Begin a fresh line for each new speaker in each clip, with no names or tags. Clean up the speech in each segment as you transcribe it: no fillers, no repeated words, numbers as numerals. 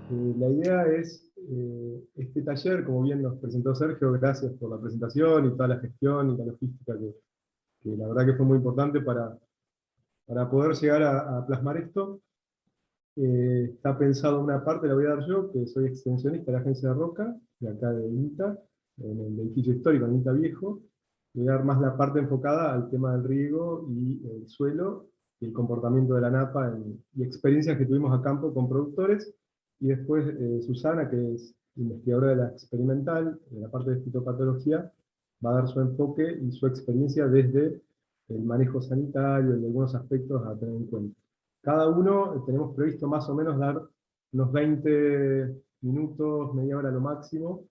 La idea es, este taller, como bien nos presentó Sergio, gracias por la presentación y toda la gestión y la logística que la verdad que fue muy importante para poder llegar a plasmar esto. Está pensado una parte, la voy a dar yo, que soy extensionista de la agencia de Roca, de acá de INTA, en el edificio histórico, en INTA Viejo. Voy a dar más la parte enfocada al tema del riego y el suelo, y el comportamiento de la napa, y experiencias que tuvimos a campo con productores. Y después Susana, que es investigadora de la experimental, de la parte de fitopatología, va a dar su enfoque y su experiencia desde el manejo sanitario y algunos aspectos a tener en cuenta. Cada uno tenemos previsto más o menos dar unos 20 minutos, media hora a lo máximo,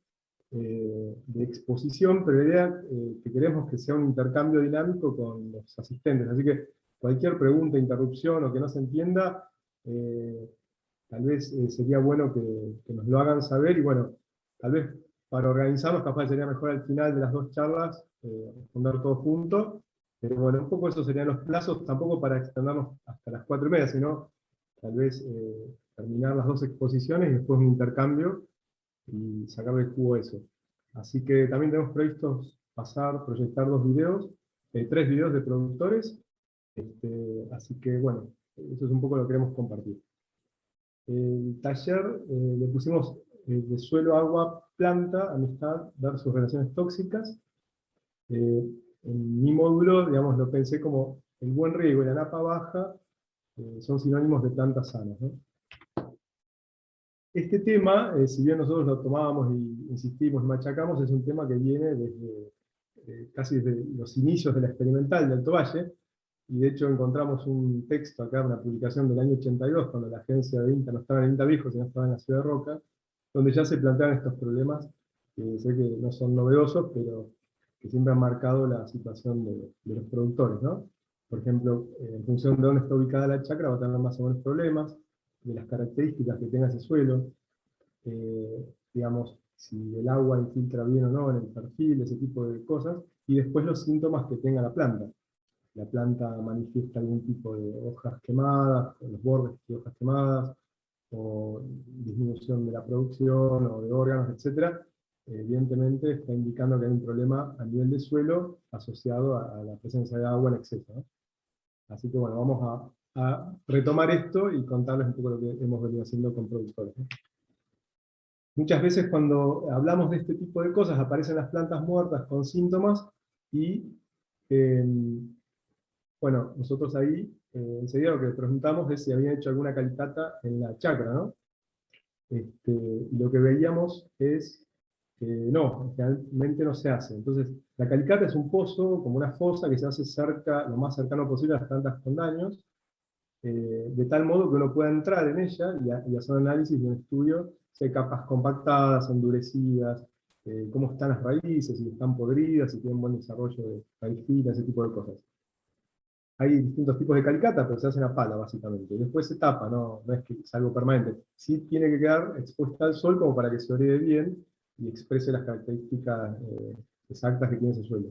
de exposición, pero la idea que queremos que sea un intercambio dinámico con los asistentes. Así que cualquier pregunta, interrupción o que no se entienda, eh, tal vez sería bueno que nos lo hagan saber, y bueno, tal vez para organizarnos capaz sería mejor al final de las dos charlas responder todos juntos, pero bueno, un poco esos serían los plazos, tampoco para extendernos hasta las 4:30, sino tal vez terminar las dos exposiciones y después un intercambio y sacarle el jugo a eso. Así que también tenemos previstos proyectar tres videos de productores, así que bueno, eso es un poco lo que queremos compartir. El taller le pusimos de suelo, agua, planta, amistad versus relaciones tóxicas. En mi módulo, digamos, lo pensé como el buen riego y la napa baja son sinónimos de plantas sanas, ¿no? Este tema, si bien nosotros lo tomábamos y insistimos y machacamos, es un tema que viene desde casi desde los inicios de la experimental de Alto Valle, y de hecho encontramos un texto acá, una publicación del año 82, cuando la agencia de INTA no estaba en INTA Viejo, sino estaba en la ciudad de Roca, donde ya se plantean estos problemas, que sé que no son novedosos, pero que siempre han marcado la situación de los productores, ¿no? Por ejemplo, en función de dónde está ubicada la chacra, va a tener más o menos problemas, de las características que tenga ese suelo, digamos, si el agua infiltra bien o no en el perfil, ese tipo de cosas, y después los síntomas que tenga la planta. La planta manifiesta algún tipo de hojas quemadas, o los bordes de hojas quemadas, o disminución de la producción, o de órganos, etc. Evidentemente está indicando que hay un problema a nivel de suelo asociado a la presencia de agua en exceso, ¿no? Así que bueno, vamos a retomar esto y contarles un poco lo que hemos venido haciendo con productores, ¿no? Muchas veces cuando hablamos de este tipo de cosas aparecen las plantas muertas con síntomas y, eh, bueno, nosotros ahí enseguida lo que preguntamos es si habían hecho alguna calicata en la chacra, ¿no? Y lo que veíamos es que no, realmente no se hace. Entonces, la calicata es un pozo, como una fosa que se hace cerca, lo más cercano posible a las plantas con daños, de tal modo que uno pueda entrar en ella y hacer un análisis de un estudio, si hay capas compactadas, endurecidas, cómo están las raíces, si están podridas, si tienen buen desarrollo de raíz fina, ese tipo de cosas. Hay distintos tipos de calicata, pero se hacen a pala, básicamente. Y después se tapa, no es que es algo permanente. Sí tiene que quedar expuesta al sol como para que se oree bien y exprese las características exactas que tiene ese suelo.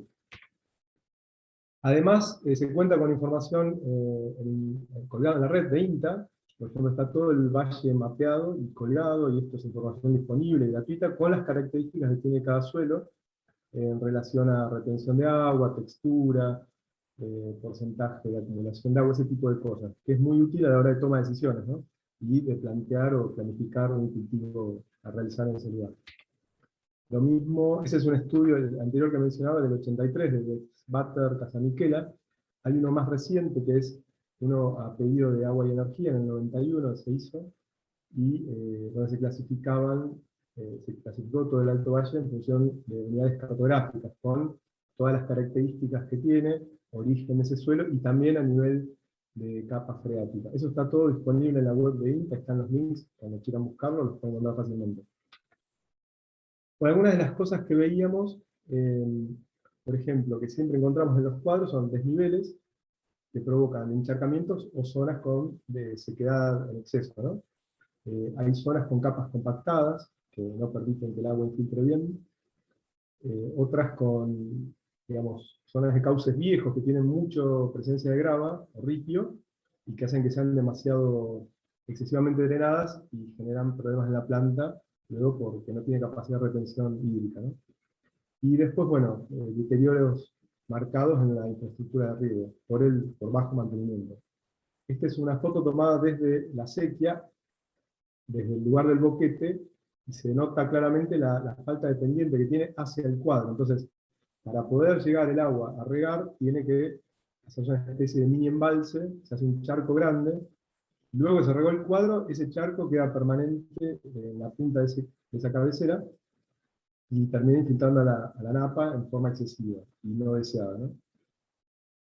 Además, se cuenta con información colgada en la red de INTA. Por ejemplo, está todo el valle mapeado y colgado, y esto es información disponible y gratuita, con las características que tiene cada suelo, en relación a retención de agua, textura, porcentaje de acumulación de agua, ese tipo de cosas, que es muy útil a la hora de toma de decisiones, ¿no? Y de plantear o planificar un cultivo a realizar en ese lugar. Lo mismo, ese es un estudio anterior que mencionaba, del 83, de Butter, Casamichela. Hay uno más reciente, que es uno a pedido de Agua y Energía, en el 91 se hizo, y donde se clasificó todo el Alto Valle en función de unidades cartográficas, con todas las características que tiene, origen de ese suelo, y también a nivel de capa freática. Eso está todo disponible en la web de INTA, están los links, cuando quieran buscarlo, los pueden encontrar fácilmente. Bueno, algunas de las cosas que veíamos, eh, por ejemplo, que siempre encontramos en los cuadros, son desniveles que provocan encharcamientos o zonas de sequedad en exceso, ¿no? Hay zonas con capas compactadas, que no permiten que el agua infiltre bien, otras con, digamos, zonas de cauces viejos que tienen mucha presencia de grava o ripio, y que hacen que sean demasiado excesivamente drenadas y generan problemas en la planta, luego porque no tiene capacidad de retención hídrica, ¿no? Y después, bueno, deterioros marcados en la infraestructura de riego, por bajo mantenimiento. Esta es una foto tomada desde la sequía, desde el lugar del boquete, y se nota claramente la falta de pendiente que tiene hacia el cuadro. Entonces, para poder llegar el agua a regar, tiene que hacer una especie de mini embalse, se hace un charco grande, luego se regó el cuadro, ese charco queda permanente en la punta de esa cabecera, y termina infiltrando a la napa en forma excesiva y no deseada, ¿no?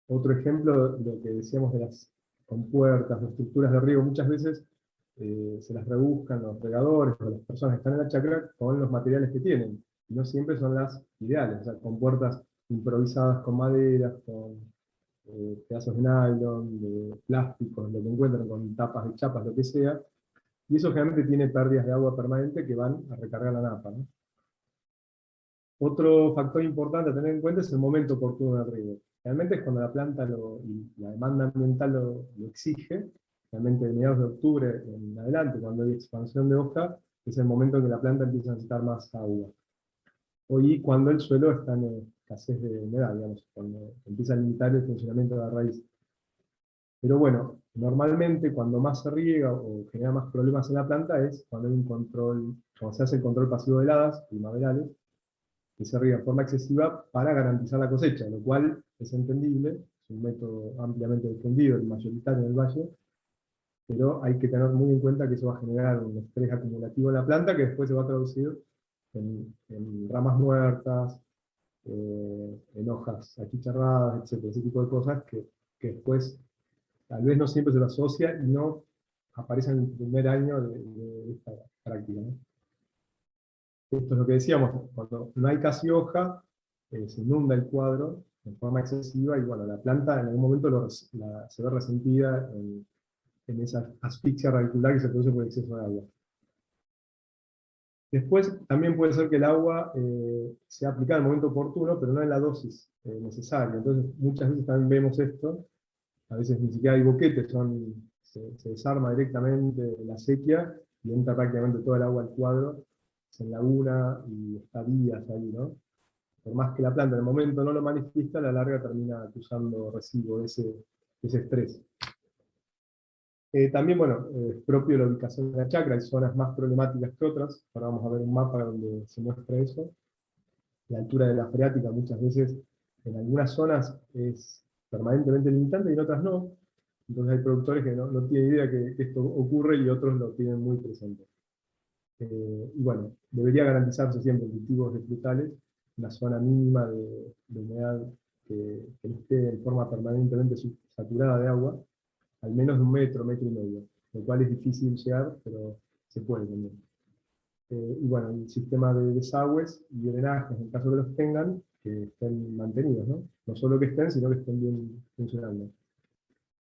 Otro ejemplo, lo que decíamos de las compuertas o estructuras de riego, muchas veces se las rebuscan los regadores o las personas que están en la chacra con los materiales que tienen, y no siempre son las ideales, o sea, compuertas improvisadas con maderas, con pedazos de nylon, de plásticos, lo que encuentran, con tapas de chapas, lo que sea, y eso generalmente tiene pérdidas de agua permanente que van a recargar la napa, ¿no? Otro factor importante a tener en cuenta es el momento oportuno del riego. Realmente es cuando la planta y la demanda ambiental lo exige, realmente de mediados de octubre en adelante, cuando hay expansión de hoja, es el momento en que la planta empieza a necesitar más agua. Hoy cuando el suelo está en escasez de humedad, digamos, cuando empieza a limitar el funcionamiento de la raíz. Pero bueno, normalmente cuando más se riega o genera más problemas en la planta es cuando hay un control, cuando se hace el control pasivo de heladas primaverales, que se riega de forma excesiva para garantizar la cosecha, lo cual es entendible, es un método ampliamente difundido, el mayoritario en el valle, pero hay que tener muy en cuenta que eso va a generar un estrés acumulativo en la planta que después se va a traducir en ramas muertas, en hojas achicharradas, etc. Ese tipo de cosas que después tal vez no siempre se lo asocia y no aparecen en el primer año de esta práctica, ¿no? Esto es lo que decíamos, cuando no hay casi hoja, se inunda el cuadro de forma excesiva y bueno, la planta en algún momento se ve resentida en esa asfixia radicular que se produce por el exceso de agua. Después también puede ser que el agua sea aplicada en el momento oportuno, pero no en la dosis necesaria. Entonces muchas veces también vemos esto, a veces ni siquiera hay boquetes, se desarma directamente la sequía y entra prácticamente todo el agua al cuadro, se enlaguna y está días ahí, ¿no? Por más que la planta en el momento no lo manifiesta, a la larga termina acusando residuo de ese estrés. También, bueno, es propio de la ubicación de la chacra, hay zonas más problemáticas que otras, ahora vamos a ver un mapa donde se muestra eso. La altura de la freática muchas veces en algunas zonas es permanentemente limitante y en otras no. Entonces hay productores que no tienen idea que esto ocurre y otros lo tienen muy presente. Y bueno, debería garantizarse siempre en cultivos de frutales una zona mínima de humedad que esté en forma permanentemente saturada de agua, al menos de 1 metro, 1,5 metros, lo cual es difícil llegar, pero se puede también. Y bueno, el sistema de desagües y drenajes, en caso que los tengan, que estén mantenidos, ¿no? No solo que estén, sino que estén bien funcionando.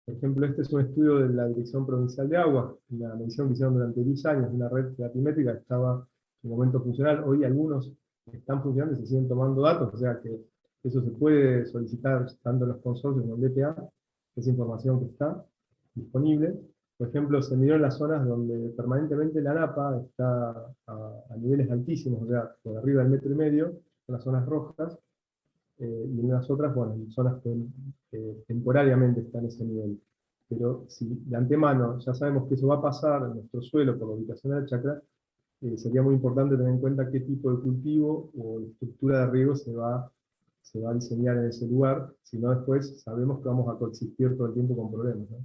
Por ejemplo, este es un estudio de la Dirección Provincial de Agua, una medición que hicieron durante 10 años, una red platimétrica que estaba en un momento funcional. Hoy algunos están funcionando y se siguen tomando datos, o sea que eso se puede solicitar tanto en los consorcios como en el DPA, esa información que está disponible. Por ejemplo, se midieron las zonas donde permanentemente la napa está a niveles altísimos, o sea, por arriba del 1,5 metros, son las zonas rojas, y en las otras, bueno, en zonas que temporariamente están en ese nivel. Pero si de antemano ya sabemos que eso va a pasar en nuestro suelo por la ubicación de la chacra, sería muy importante tener en cuenta qué tipo de cultivo o de estructura de riego se va a diseñar en ese lugar, si no después sabemos que vamos a coexistir todo el tiempo con problemas, ¿no?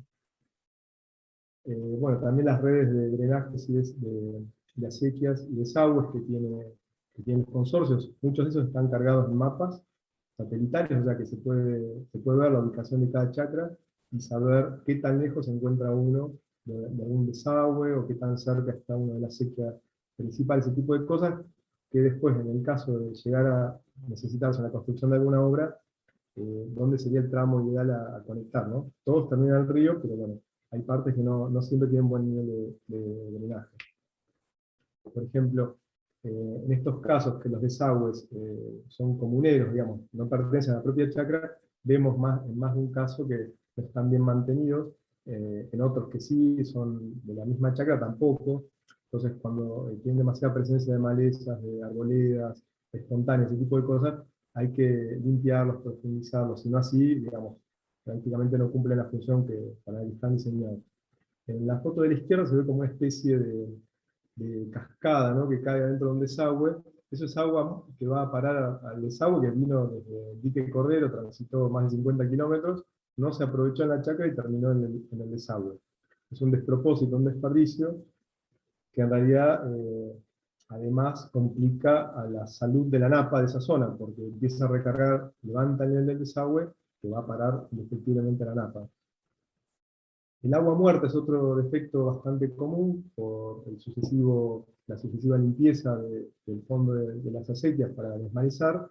Bueno, también las redes de drenajes y de acequias y desagües que tienen los consorcios, muchos de esos están cargados en mapas satelitales, o sea que se puede ver la ubicación de cada chacra y saber qué tan lejos se encuentra uno de algún desagüe, o qué tan cerca está uno de la acequia principal, ese tipo de cosas, que después, en el caso de llegar a necesitarse la construcción de alguna obra, dónde sería el tramo ideal a conectar, ¿no? Todos terminan el río, pero bueno, hay partes que no siempre tienen buen nivel de drenaje. Por ejemplo, en estos casos que los desagües son comuneros, digamos, no pertenecen a la propia chacra, vemos en más de un caso que están bien mantenidos, en otros que sí, son de la misma chacra tampoco. Entonces cuando tienen demasiada presencia de malezas, de arboledas, espontáneas, ese tipo de cosas, hay que limpiarlos, profundizarlos, si no así, digamos, prácticamente no cumplen la función para la que están diseñados. En la foto de la izquierda se ve como una especie de cascada, ¿no?, que cae dentro de un desagüe. Eso es agua que va a parar al desagüe, que vino desde el dique Cordero, transitó más de 50 kilómetros, no se aprovechó en la chacra y terminó en el desagüe. Es un despropósito, un desperdicio, que en realidad además complica a la salud de la napa de esa zona, porque empieza a recargar, levanta el nivel del desagüe, que va a parar indefectiblemente a la napa. El agua muerta es otro defecto bastante común por la sucesiva limpieza del fondo de las acequias para desmalezar,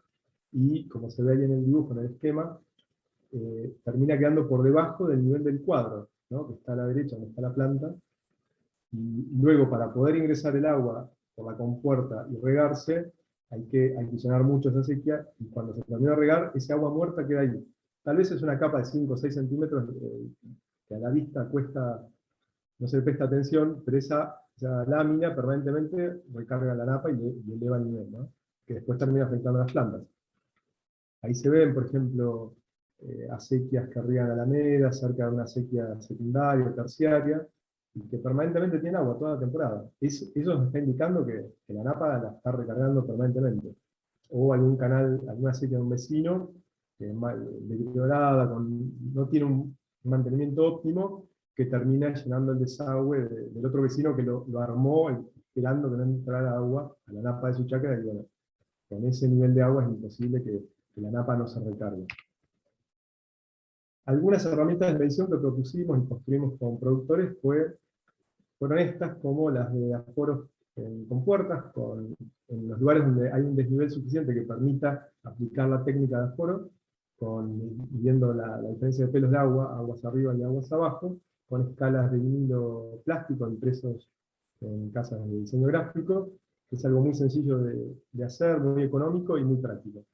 y como se ve ahí en el dibujo, en el esquema, termina quedando por debajo del nivel del cuadro, ¿no?, que está a la derecha, donde está la planta, y luego para poder ingresar el agua por la compuerta y regarse, hay que llenar mucho esa acequia, y cuando se termina de regar, ese agua muerta queda ahí. Tal vez es una capa de 5 o 6 centímetros, que a la vista no se le presta atención, pero esa lámina permanentemente recarga la napa y eleva el nivel, ¿no?, que después termina afectando a las plantas. Ahí se ven, por ejemplo, acequias que riegan alamedas, cerca de una acequia secundaria o terciaria, y que permanentemente tiene agua toda la temporada. Eso nos está indicando que la napa la está recargando permanentemente. O algún canal, alguna acequia de un vecino, que es mal deteriorada, no tiene un mantenimiento óptimo, que termina llenando el desagüe del otro vecino que lo armó esperando que no entrara agua a la napa de su chacra, y bueno, con ese nivel de agua es imposible que la napa no se recargue. Algunas herramientas de medición que propusimos y construimos con productores fueron estas, como las de aforos en compuertas, en los lugares donde hay un desnivel suficiente que permita aplicar la técnica de aforo, viendo la diferencia de pelos de agua, aguas arriba y aguas abajo, con escalas de vinilo plástico impresos en casas de diseño gráfico, que es algo muy sencillo de hacer, muy económico y muy práctico.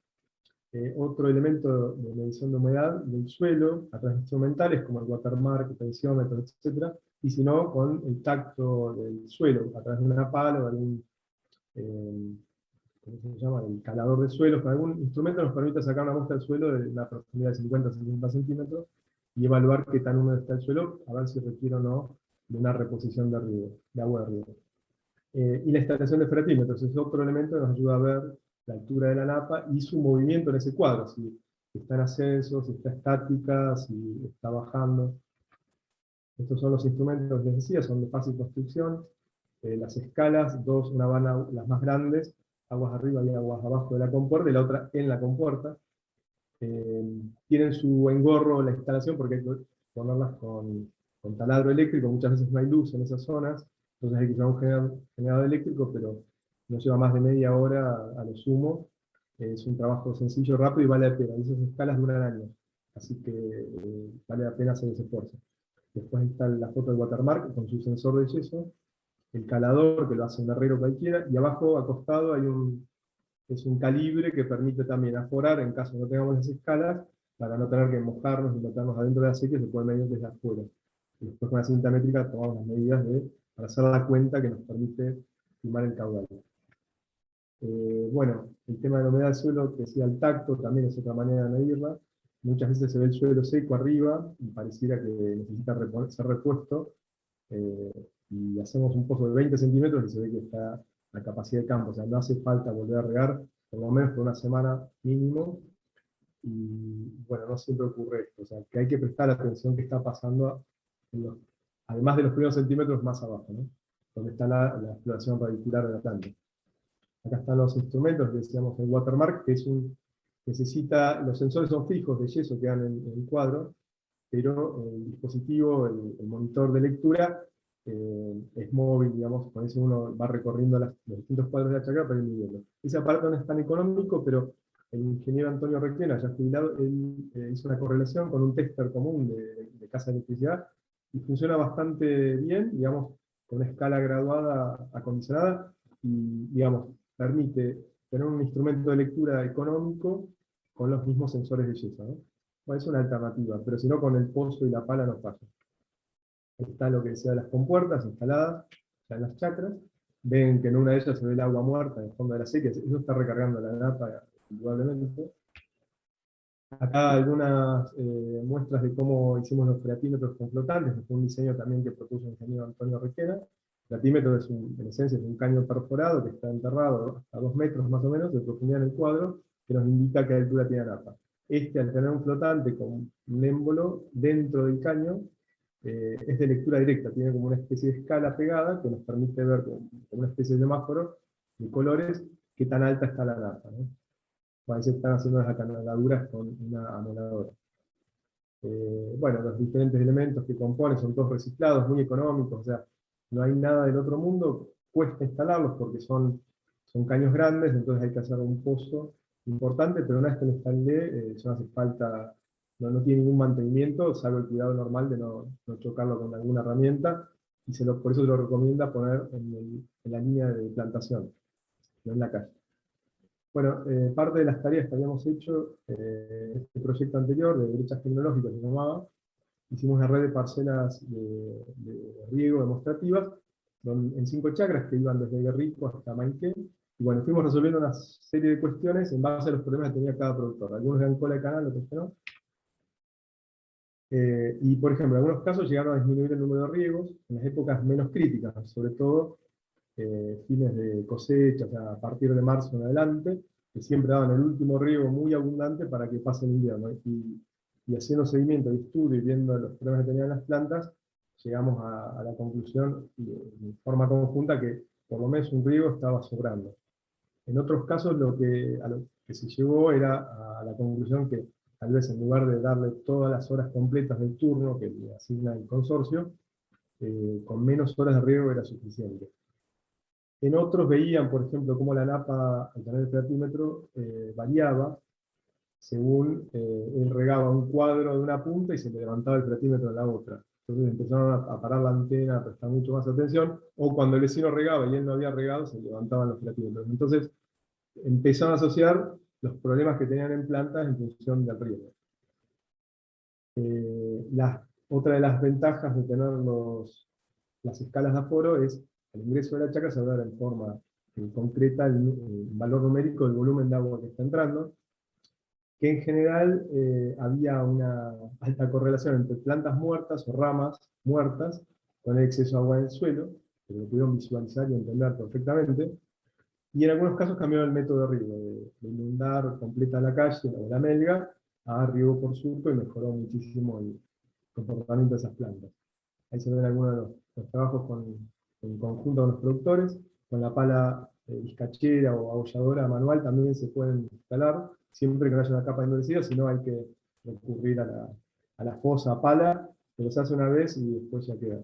Otro elemento de medición de humedad del suelo, a través de instrumentales como el watermark, tensiómetro, etc., y si no, con el tacto del suelo, a través de una pala o algún, ¿cómo se llama?, el calador de suelos. Con algún instrumento nos permite sacar una muestra del suelo de una profundidad de 50 a 60 centímetros, y evaluar qué tan húmedo está el suelo, a ver si requiere o no de una reposición de agua de riego. Y la instalación de feratímetros es otro elemento que nos ayuda a ver la altura de la napa y su movimiento en ese cuadro, si está en ascenso, si está estática, si está bajando. Estos son los instrumentos que les decía, son de fácil construcción. Las escalas, una van a las más grandes, aguas arriba y aguas abajo de la compuerta, y la otra en la compuerta. Tienen su engorro la instalación, porque hay que ponerlas con taladro eléctrico. Muchas veces no hay luz en esas zonas, entonces hay que usar un generador eléctrico, pero no lleva más de media hora a lo sumo. Es un trabajo sencillo, rápido, y vale la pena. Y esas escalas duran años, así que vale la pena hacer ese esfuerzo. Después está la foto del watermark con su sensor de yeso, el calador, que lo hace un herrero cualquiera, y abajo, acostado, es un calibre que permite también aforar en caso de no tengamos las escalas, para no tener que mojarnos y meternos adentro de la acequia, se puede medir desde afuera. Y después con la cinta métrica tomamos las medidas para hacer la cuenta que nos permite estimar el caudal. Bueno, el tema de la humedad del suelo, que decía el tacto, también es otra manera de medirla. Muchas veces se ve el suelo seco arriba y pareciera que necesita ser repuesto, y hacemos un pozo de 20 centímetros y se ve que está la capacidad de campo, o sea, no hace falta volver a regar, por lo menos por una semana mínimo, y bueno, no siempre ocurre esto, o sea, que hay que prestar atención qué está pasando, además de los primeros centímetros más abajo, ¿no?, donde está la exploración radicular de la planta. Acá están los instrumentos que decíamos, el watermark, que los sensores son fijos de yeso que dan en el cuadro, pero el dispositivo, el monitor de lectura, es móvil, digamos, con eso uno va recorriendo los distintos cuadros de la chacra para ir midiendo. Ese aparato no es tan económico, pero el ingeniero Antonio Requena, ya jubilado, él hizo una correlación con un tester común de casa de electricidad, y funciona bastante bien, digamos, con una escala graduada acondicionada, y digamos, permite tener un instrumento de lectura económico con los mismos sensores de yeso, ¿no? Bueno, es una alternativa, pero si no, con el pozo y la pala no falla. está lo que sea las compuertas instaladas ya en las chacras. Ven que en una de ellas se ve el agua muerta en el fondo de la sequía, eso está recargando la napa indudablemente. Acá algunas muestras de cómo hicimos los platímetros con flotantes, que fue un diseño también que propuso el ingeniero Antonio Requena. El platímetro en esencia es un caño perforado que está enterrado hasta 2 metros más o menos de profundidad en el cuadro, que nos indica qué altura tiene la napa. Al tener un flotante con un émbolo dentro del caño, es de lectura directa, tiene como una especie de escala pegada que nos permite ver como una especie de semáforo de colores qué tan alta está la napa, ¿no? A veces están haciendo las acanaladuras con una amoladora. Bueno, los diferentes elementos que componen son todos reciclados, muy económicos, o sea, no hay nada del otro mundo, cuesta instalarlos porque son caños grandes, entonces hay que hacer un pozo importante, pero una vez que lo instalé, ya no hace falta, no tiene ningún mantenimiento, salvo el cuidado normal de no chocarlo con alguna herramienta, y por eso se lo recomienda poner en la línea de plantación, no en la calle. Bueno, parte de las tareas que habíamos hecho, este proyecto anterior de brechas tecnológicas se llamaba, hicimos una red de parcelas de riego demostrativas, en 5 chacras que iban desde Guerrico hasta Maiquén, y bueno, fuimos resolviendo una serie de cuestiones en base a los problemas que tenía cada productor. Algunos eran cola de canal, otros que no. Y por ejemplo, en algunos casos llegaron a disminuir el número de riegos en las épocas menos críticas, sobre todo fines de cosecha, o sea, a partir de marzo en adelante, que siempre daban el último riego muy abundante para que pase el invierno. Y haciendo seguimiento y estudio y viendo los problemas que tenían las plantas, llegamos a la conclusión de forma conjunta que por lo menos un riego estaba sobrando. En otros casos a lo que se llegó era a la conclusión que tal vez en lugar de darle todas las horas completas del turno que le asigna el consorcio, con menos horas de riego era suficiente. En otros veían, por ejemplo, cómo la napa, al tener el platímetro, variaba según él regaba un cuadro de una punta y se le levantaba el platímetro en la otra. Entonces empezaron a parar la antena, a prestar mucho más atención, o cuando el vecino regaba y él no había regado, se levantaban los platímetros. Entonces empezaron a asociar los problemas que tenían en plantas en función del riego. Otra de las ventajas de tener las escalas de aforo es el ingreso de la chacra se va a dar en forma concreta el valor numérico del volumen de agua que está entrando, que en general había una alta correlación entre plantas muertas o ramas muertas con el exceso de agua en el suelo, que lo pudieron visualizar y entender perfectamente, y en algunos casos cambió el método de riego, de inundar completa la calle o la melga a riego por surco y mejoró muchísimo el comportamiento de esas plantas. Ahí se ven algunos de los trabajos en conjunto con los productores, con la pala vizcachera o abolladora manual también se pueden instalar, siempre que no haya una capa endurecida, si no hay que recurrir a la fosa a pala, pero se hace una vez y después ya queda.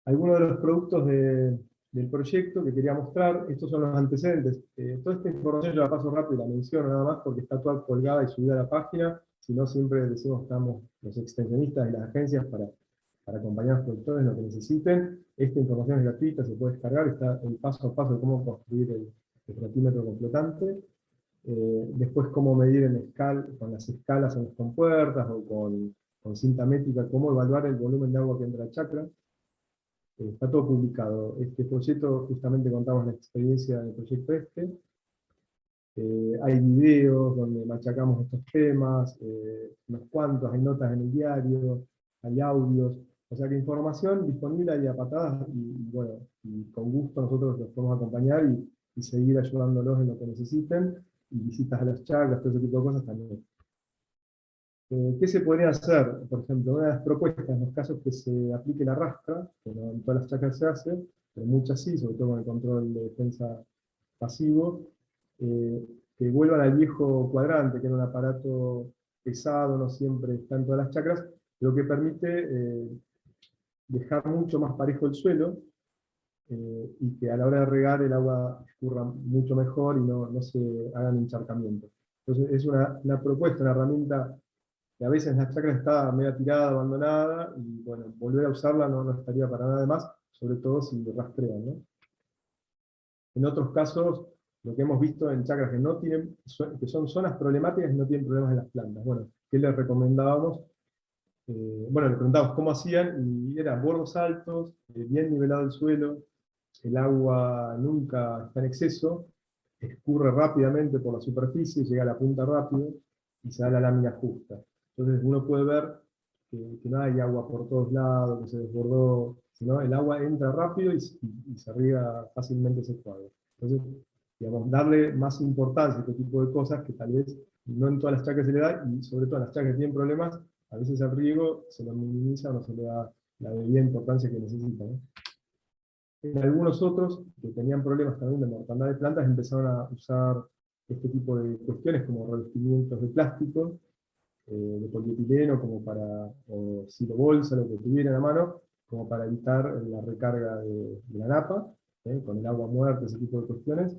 Algunos de los productos del proyecto que quería mostrar, estos son los antecedentes. Toda esta información yo la paso rápido y la menciono nada más porque está toda colgada y subida a la página, si no siempre decimos que estamos los extensionistas y las agencias para acompañar a los productores en lo que necesiten. Esta información es gratuita, se puede descargar, está el paso a paso de cómo construir el platímetro con flotante. Después cómo medir con las escalas en las compuertas o con cinta métrica, cómo evaluar el volumen de agua que entra a chacra. Está todo publicado. Este proyecto, justamente contamos la experiencia del proyecto hay videos donde machacamos estos temas, unos cuantos, hay notas en el diario, hay audios, o sea que información disponible ahí a patadas, y bueno, y con gusto nosotros los podemos acompañar y seguir ayudándolos en lo que necesiten, y visitas a las chacras, todo ese tipo de cosas también. ¿Qué se podría hacer? Por ejemplo, una de las propuestas, en los casos que se aplique la rastra, que no en todas las chacras se hace, pero muchas sí, sobre todo con el control de defensa pasivo, que vuelvan al viejo cuadrante, que era un aparato pesado, no siempre está en todas las chacras, lo que permite dejar mucho más parejo el suelo, y que a la hora de regar el agua escurra mucho mejor y no se hagan encharcamientos. Entonces es una propuesta, una herramienta que a veces la chacra está media tirada, abandonada, y bueno, volver a usarla no estaría para nada de más, sobre todo si rastrean, ¿no? En otros casos, lo que hemos visto en chacras que son zonas problemáticas y no tienen problemas en las plantas. Bueno, ¿qué les recomendábamos? bueno, le preguntamos cómo hacían, y eran bordos altos, bien nivelado el suelo, el agua nunca está en exceso, escurre rápidamente por la superficie, llega a la punta rápido, y se da la lámina justa. Entonces uno puede ver que no hay agua por todos lados, que se desbordó, sino el agua entra rápido y se riega fácilmente ese cuadro. Entonces, digamos, darle más importancia a este tipo de cosas que tal vez no en todas las chacras se le da, y sobre todo en las chacras que tienen problemas, a veces el riego se lo minimiza o no se le da la debida importancia que necesita, ¿no? En algunos otros, que tenían problemas también de mortandad de plantas, empezaron a usar este tipo de cuestiones como revestimientos de plástico, de polietileno, como para, o silobolsa, lo que tuvieran a mano, como para evitar la recarga de la napa, con el agua muerta, ese tipo de cuestiones,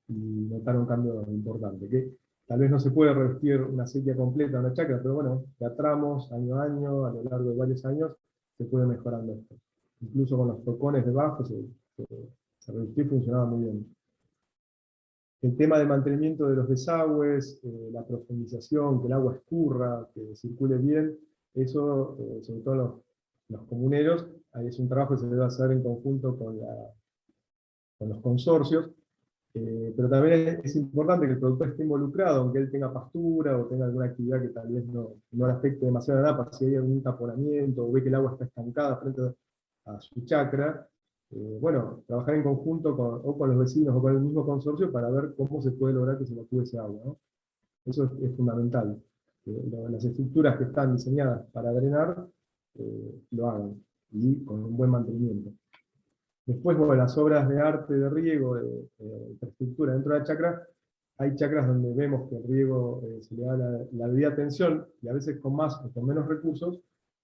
y notaron un cambio importante, que tal vez no se puede revestir una sequía completa en una chacra, pero bueno, de a tramos, año a año, a lo largo de varios años, se puede mejorando esto. Incluso con los tocones debajo se revistió y funcionaba muy bien. El tema de mantenimiento de los desagües, la profundización, que el agua escurra, que circule bien, eso, sobre todo los comuneros, ahí es un trabajo que se debe hacer en conjunto con los consorcios, pero también es importante que el productor esté involucrado, aunque él tenga pastura o tenga alguna actividad que tal vez no le afecte demasiado a la napa, si hay algún taponamiento o ve que el agua está estancada frente a su chacra, bueno, trabajar en conjunto o con los vecinos o con el mismo consorcio para ver cómo se puede lograr que se evacúe ese agua, ¿no? Eso es fundamental. Las estructuras que están diseñadas para drenar lo hagan, y con un buen mantenimiento. Después, bueno, las obras de arte de riego, de infraestructura dentro de la chacra, hay chacras donde vemos que el riego se le da la debida atención, y a veces con más o con menos recursos,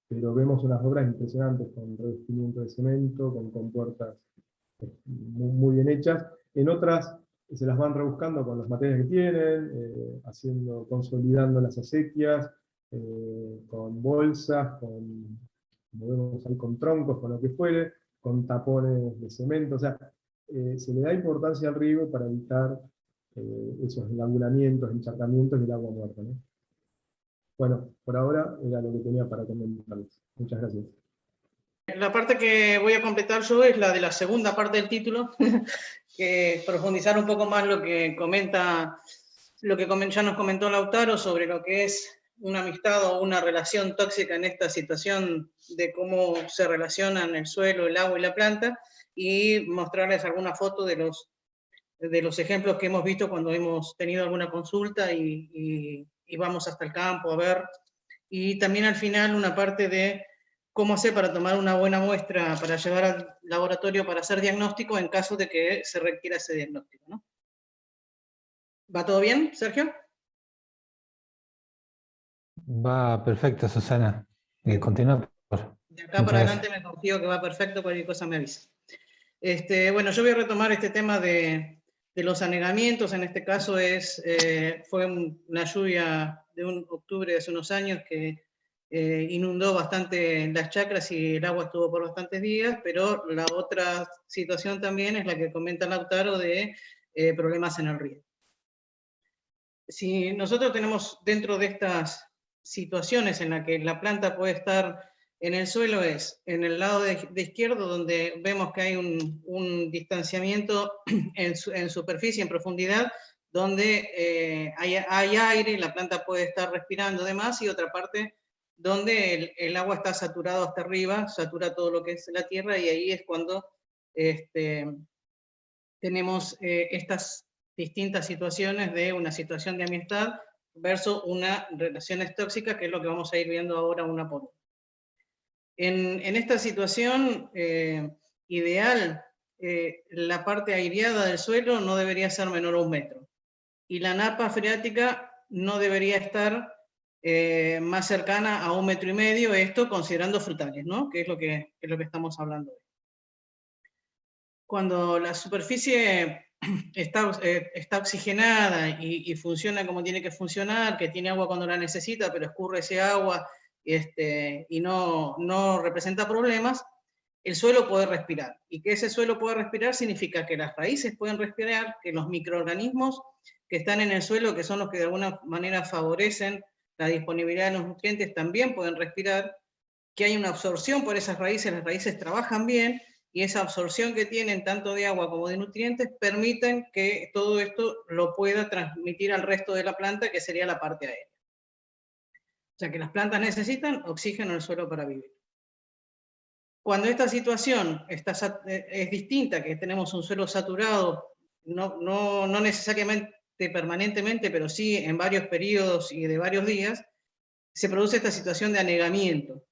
pero vemos unas obras impresionantes con revestimiento de cemento, con compuertas muy bien hechas. En otras se las van rebuscando con los materiales que tienen, consolidando las acequias, con bolsas, como vemos ahí, con troncos, con lo que fuere, con tapones de cemento. O sea, se le da importancia al riego para evitar esos enlangulamientos, encharcamientos del agua muerta, ¿no? Bueno, por ahora era lo que tenía para comentarles. Muchas gracias.
La parte que voy a completar yo es la de la segunda parte del título, que profundizar un poco más lo que comenta, ya nos comentó Lautaro sobre lo que es una amistad o una relación tóxica en esta situación de cómo se relacionan el suelo, el agua y la planta, y mostrarles alguna foto de los ejemplos que hemos visto cuando hemos tenido alguna consulta y vamos hasta el campo a ver. Y también al final una parte de cómo hacer para tomar una buena muestra para llevar al laboratorio para hacer diagnóstico en caso de que se requiera ese diagnóstico, ¿no? ¿Va todo bien, Sergio?
Va perfecto, Susana. Continúa.
De acá para adelante me confío que va perfecto, cualquier cosa me avisa. Bueno, yo voy a retomar este tema de los anegamientos. En este caso fue una lluvia de octubre de hace unos años que inundó bastante las chacras y el agua estuvo por bastantes días, pero la otra situación también es la que comenta Lautaro de problemas en el río. Si nosotros tenemos dentro de estas situaciones en las que la planta puede estar en el suelo, es en el lado de izquierdo, donde vemos que hay un distanciamiento en superficie, en profundidad, donde hay aire y la planta puede estar respirando además, y otra parte donde el agua está saturado hasta arriba, satura todo lo que es la tierra, y ahí es cuando tenemos estas distintas situaciones de una situación de amistad versus una relaciones tóxicas, que es lo que vamos a ir viendo ahora una por una. En esta situación ideal, la parte aireada del suelo no debería ser menor a 1 metro, y la napa freática no debería estar más cercana a 1,5 metros, esto considerando frutales, ¿no? Que es lo que estamos hablando hoy. Cuando la superficie está oxigenada y funciona como tiene que funcionar, que tiene agua cuando la necesita, pero escurre ese agua y no representa problemas, el suelo puede respirar. Y que ese suelo pueda respirar significa que las raíces pueden respirar, que los microorganismos que están en el suelo, que son los que de alguna manera favorecen la disponibilidad de los nutrientes, también pueden respirar, que hay una absorción por esas raíces, las raíces trabajan bien, y esa absorción que tienen tanto de agua como de nutrientes permiten que todo esto lo pueda transmitir al resto de la planta, que sería la parte aérea. O sea que las plantas necesitan oxígeno en el suelo para vivir. Cuando esta situación es distinta, que tenemos un suelo saturado, no necesariamente permanentemente, pero sí en varios periodos y de varios días, se produce esta situación de anegamiento.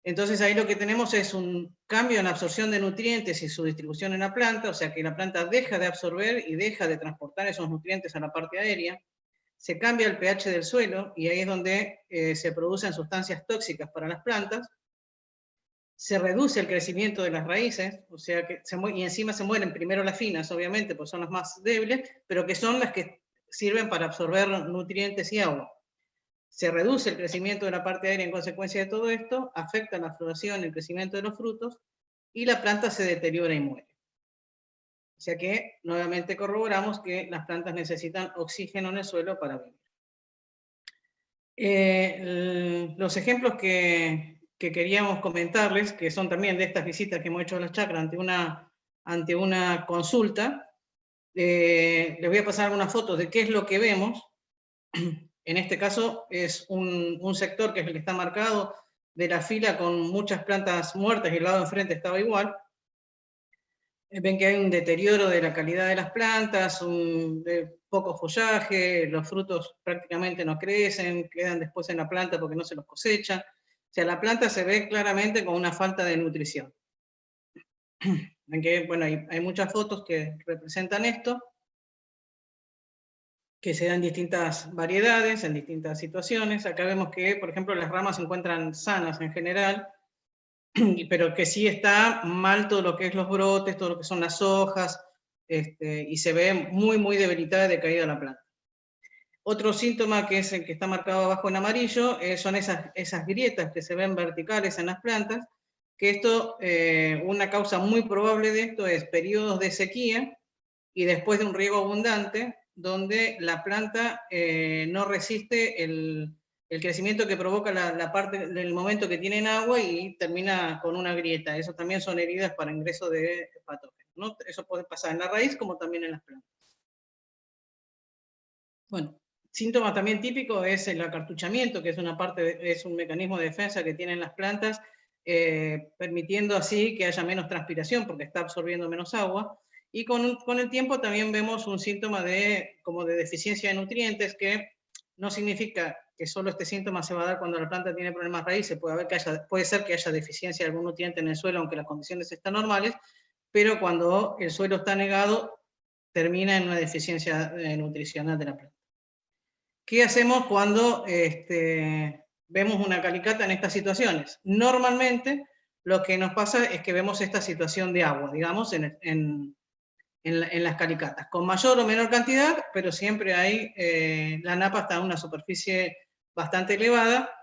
Entonces ahí lo que tenemos es un cambio en la absorción de nutrientes y su distribución en la planta, o sea que la planta deja de absorber y deja de transportar esos nutrientes a la parte aérea, se cambia el pH del suelo y ahí es donde se producen sustancias tóxicas para las plantas, se reduce el crecimiento de las raíces, o sea que y encima se mueren primero las finas, obviamente, pues son las más débiles, pero que son las que sirven para absorber nutrientes y agua. Se reduce el crecimiento de la parte aérea en consecuencia de todo esto, afecta la floración y el crecimiento de los frutos, y la planta se deteriora y muere. O sea que, nuevamente corroboramos que las plantas necesitan oxígeno en el suelo para vivir. Los ejemplos que queríamos comentarles, que son también de estas visitas que hemos hecho a las chacras ante una consulta, les voy a pasar algunas fotos de qué es lo que vemos. En este caso es un sector que es el que está marcado de la fila con muchas plantas muertas y el lado de enfrente estaba igual. Ven que hay un deterioro de la calidad de las plantas, de poco follaje, los frutos prácticamente no crecen, quedan después en la planta porque no se los cosecha. O sea, la planta se ve claramente con una falta de nutrición. Ven que, bueno, hay muchas fotos que representan esto, que se dan en distintas variedades, en distintas situaciones. Acá vemos que, por ejemplo, las ramas se encuentran sanas en general, pero que sí está mal todo lo que es los brotes, todo lo que son las hojas, y se ve muy debilitada y decaída la planta. Otro síntoma, que es el que está marcado abajo en amarillo, son esas grietas que se ven verticales en las plantas, que esto, una causa muy probable de esto es periodos de sequía y después de un riego abundante, donde la planta no resiste el crecimiento que provoca la parte del momento que tienen agua y termina con una grieta. Eso también son heridas para ingreso de patógenos, ¿no? Eso puede pasar en la raíz como también en las plantas. Bueno, síntoma también típico es el acartuchamiento, que es un mecanismo de defensa que tienen las plantas, permitiendo así que haya menos transpiración porque está absorbiendo menos agua. Y con el tiempo también vemos un síntoma como de deficiencia de nutrientes, que no significa que solo este síntoma se va a dar cuando la planta tiene problemas raíces, puede ser que haya deficiencia de algún nutriente en el suelo, aunque las condiciones están normales, pero cuando el suelo está negado, termina en una deficiencia nutricional de la planta. ¿Qué hacemos cuando vemos una calicata en estas situaciones? Normalmente lo que nos pasa es que vemos esta situación de agua, digamos, en las calicatas, con mayor o menor cantidad, pero siempre hay, la napa está en una superficie bastante elevada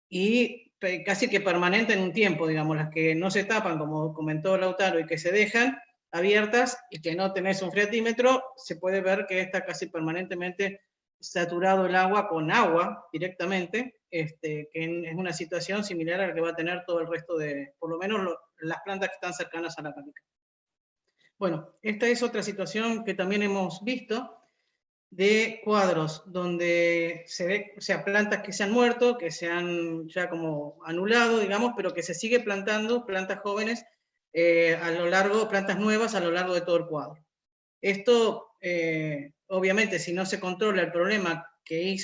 y casi que permanente en un tiempo, digamos, las que no se tapan, como comentó Lautaro, y que se dejan abiertas y que no tenés un freatímetro, se puede ver que está casi permanentemente saturado el agua con agua directamente, que es una situación similar a la que va a tener todo el resto de, por lo menos las plantas que están cercanas a la calicata. Bueno, esta es otra situación que también hemos visto de cuadros donde se ve, o sea, plantas que se han muerto, que se han ya como anulado, digamos, pero que se sigue plantando plantas jóvenes plantas nuevas a lo largo de todo el cuadro. Esto, obviamente, si no se controla el problema que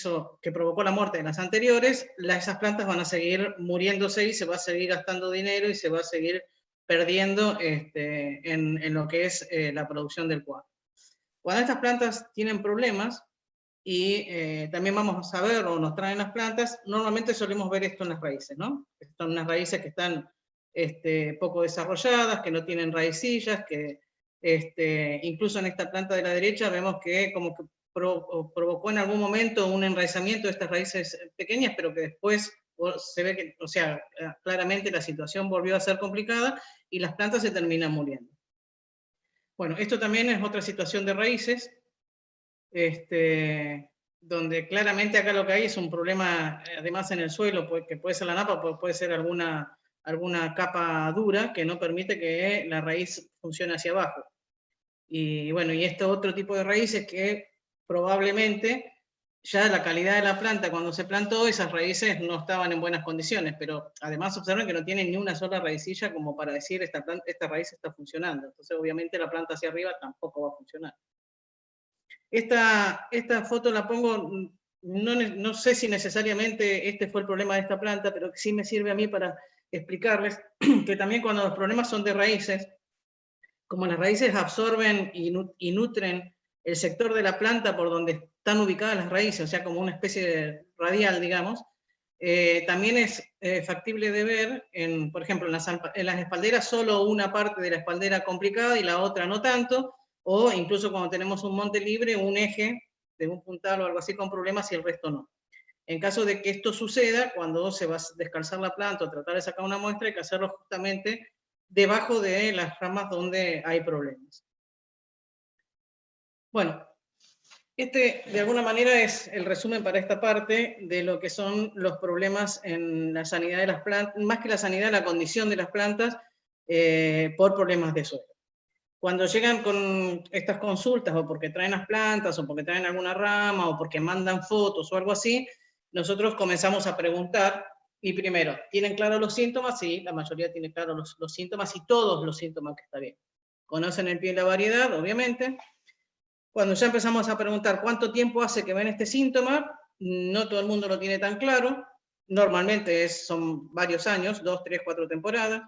provocó la muerte de las anteriores, esas plantas van a seguir muriéndose y se va a seguir gastando dinero y se va a seguir perdiendo en lo que es la producción del cuadro. Cuando estas plantas tienen problemas, y también vamos a ver o nos traen las plantas, normalmente solemos ver esto en las raíces, ¿no? Son unas raíces que están poco desarrolladas, que no tienen raicillas, que incluso en esta planta de la derecha vemos que como que provocó en algún momento un enraizamiento de estas raíces pequeñas, pero que después se ve que, o sea, claramente la situación volvió a ser complicada y las plantas se terminan muriendo. Bueno, esto también es otra situación de raíces, donde claramente acá lo que hay es un problema, además en el suelo, que puede ser la napa, puede ser alguna capa dura que no permite que la raíz funcione hacia abajo. Y bueno, y este otro tipo de raíces que probablemente ya la calidad de la planta cuando se plantó, esas raíces no estaban en buenas condiciones, pero además observen que no tienen ni una sola raicilla como para decir esta raíz está funcionando. Entonces obviamente la planta hacia arriba tampoco va a funcionar. Esta foto la pongo, no sé si necesariamente este fue el problema de esta planta, pero sí me sirve a mí para explicarles que también cuando los problemas son de raíces, como las raíces absorben y nutren el sector de la planta por donde están ubicadas las raíces, o sea, como una especie de radial, digamos, también es factible de ver, por ejemplo, en las espalderas solo una parte de la espaldera complicada y la otra no tanto, o incluso cuando tenemos un monte libre, un eje de un puntal o algo así con problemas y el resto no. En caso de que esto suceda, cuando se va a descalzar la planta o tratar de sacar una muestra, hay que hacerlo justamente debajo de las ramas donde hay problemas. Bueno, este de alguna manera es el resumen para esta parte de lo que son los problemas en la sanidad de las plantas, más que la sanidad, la condición de las plantas por problemas de suelo. Cuando llegan con estas consultas, o porque traen las plantas, o porque traen alguna rama, o porque mandan fotos o algo así, nosotros comenzamos a preguntar, y primero, ¿tienen claros los síntomas? Sí, la mayoría tiene claros los síntomas, y todos los síntomas que está bien. Conocen el pie y la variedad, obviamente. Cuando ya empezamos a preguntar cuánto tiempo hace que ven este síntoma, no todo el mundo lo tiene tan claro, normalmente son varios años, 2, 3, 4 temporadas,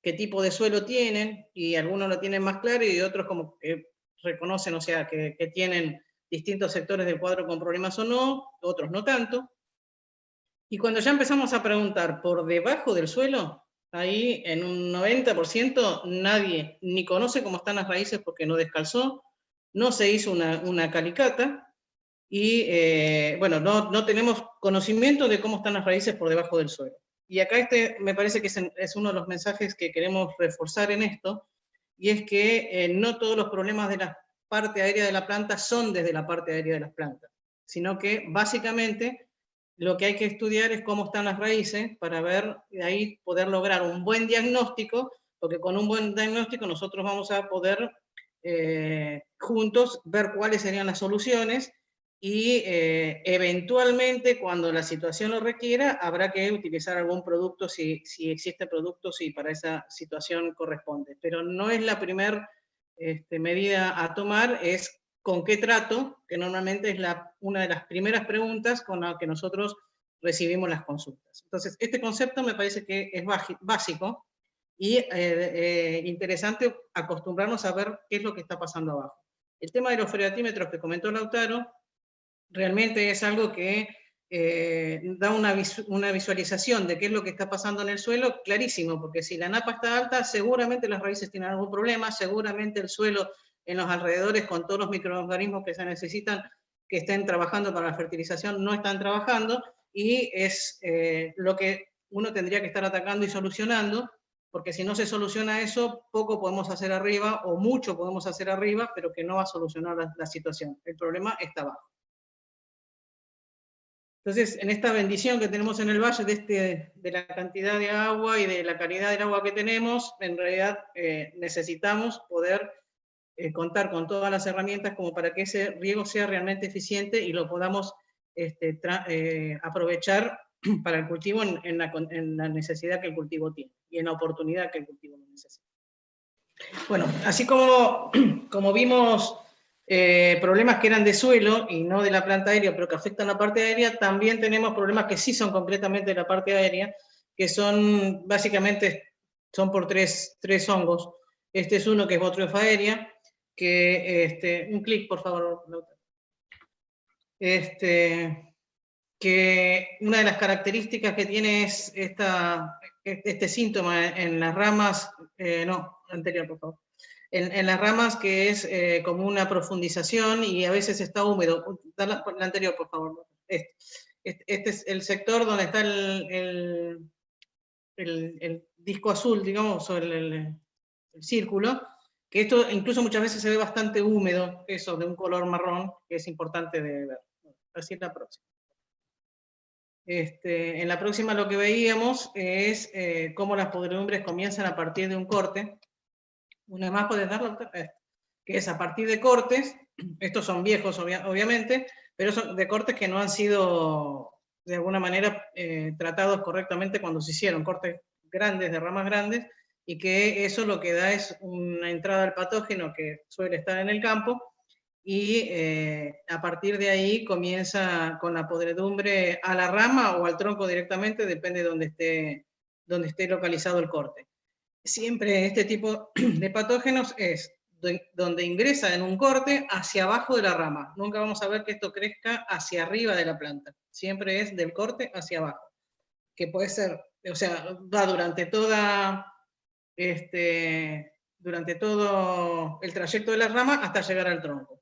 qué tipo de suelo tienen, y algunos lo tienen más claro y otros como que reconocen, o sea, que tienen distintos sectores del cuadro con problemas o no, otros no tanto. Y cuando ya empezamos a preguntar por debajo del suelo, ahí en un 90% nadie ni conoce cómo están las raíces porque no descalzó, no se hizo una calicata, y bueno, no tenemos conocimiento de cómo están las raíces por debajo del suelo. Y acá me parece que es uno de los mensajes que queremos reforzar en esto, y es que no todos los problemas de la parte aérea de la planta son desde la parte aérea de las plantas, sino que básicamente lo que hay que estudiar es cómo están las raíces para ver, de ahí poder lograr un buen diagnóstico, porque con un buen diagnóstico nosotros vamos a poder juntos ver cuáles serían las soluciones, y eventualmente cuando la situación lo requiera habrá que utilizar algún producto si existe producto, si para esa situación corresponde. Pero no es la primera medida a tomar, es con qué trato, que normalmente es una de las primeras preguntas con la que nosotros recibimos las consultas. Entonces, este concepto me parece que es básico y interesante acostumbrarnos a ver qué es lo que está pasando abajo. El tema de los freatímetros que comentó Lautaro realmente es algo que da una visualización de qué es lo que está pasando en el suelo clarísimo, porque si la napa está alta, seguramente las raíces tienen algún problema, seguramente el suelo en los alrededores con todos los microorganismos que se necesitan que estén trabajando para la fertilización no están trabajando, y es lo que uno tendría que estar atacando y solucionando, porque si no se soluciona eso, poco podemos hacer arriba, o mucho podemos hacer arriba, pero que no va a solucionar la situación. El problema está abajo. Entonces, en esta bendición que tenemos en el valle de la cantidad de agua y de la calidad del agua que tenemos, en realidad necesitamos poder contar con todas las herramientas como para que ese riego sea realmente eficiente y lo podamos aprovechar para el cultivo en la necesidad que el cultivo tiene y en la oportunidad que el cultivo necesita. Bueno, así como vimos problemas que eran de suelo y no de la planta aérea, pero que afectan la parte aérea, también tenemos problemas que sí son concretamente de la parte aérea, que son básicamente por tres hongos. Este es uno que es Botryopha aérea, que un clic, por favor, que una de las características que tiene es este síntoma en las ramas, no, anterior, por favor, en las ramas, que es como una profundización y a veces está húmedo. La anterior, por favor. Este es el sector donde está el disco azul, digamos, o el círculo, que esto incluso muchas veces se ve bastante húmedo, eso de un color marrón, que es importante de ver. Así es la próxima. En la próxima lo que veíamos es cómo las podredumbres comienzan a partir de un corte. Una más puedes darlo, que es a partir de cortes. Estos son viejos, obviamente, pero son de cortes que no han sido de alguna manera tratados correctamente cuando se hicieron, cortes grandes, de ramas grandes, y que eso lo que da es una entrada al patógeno que suele estar en el campo, y a partir de ahí comienza con la podredumbre a la rama o al tronco directamente, depende de donde esté localizado el corte. Siempre este tipo de patógenos es donde ingresa en un corte hacia abajo de la rama. Nunca vamos a ver que esto crezca hacia arriba de la planta. Siempre es del corte hacia abajo. Que puede ser, o sea, va durante todo el trayecto de la rama hasta llegar al tronco.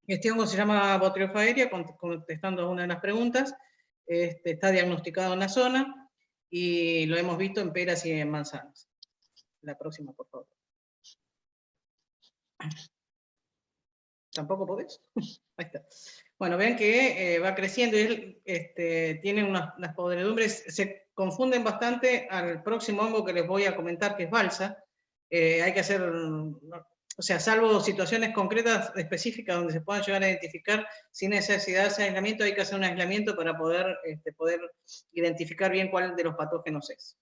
Este hongo se llama Botryopha aerea, contestando a una de las preguntas. Está diagnosticado en la zona y lo hemos visto en peras y en manzanas. La próxima, por favor. ¿Tampoco podés? Ahí está. Bueno, ven que va creciendo y tiene unas podredumbres, se confunden bastante al próximo hongo que les voy a comentar, que es balsa. Hay que hacer, o sea, salvo situaciones concretas específicas donde se puedan llegar a identificar sin necesidad de ese aislamiento, hay que hacer un aislamiento para poder identificar bien cuál de los patógenos es.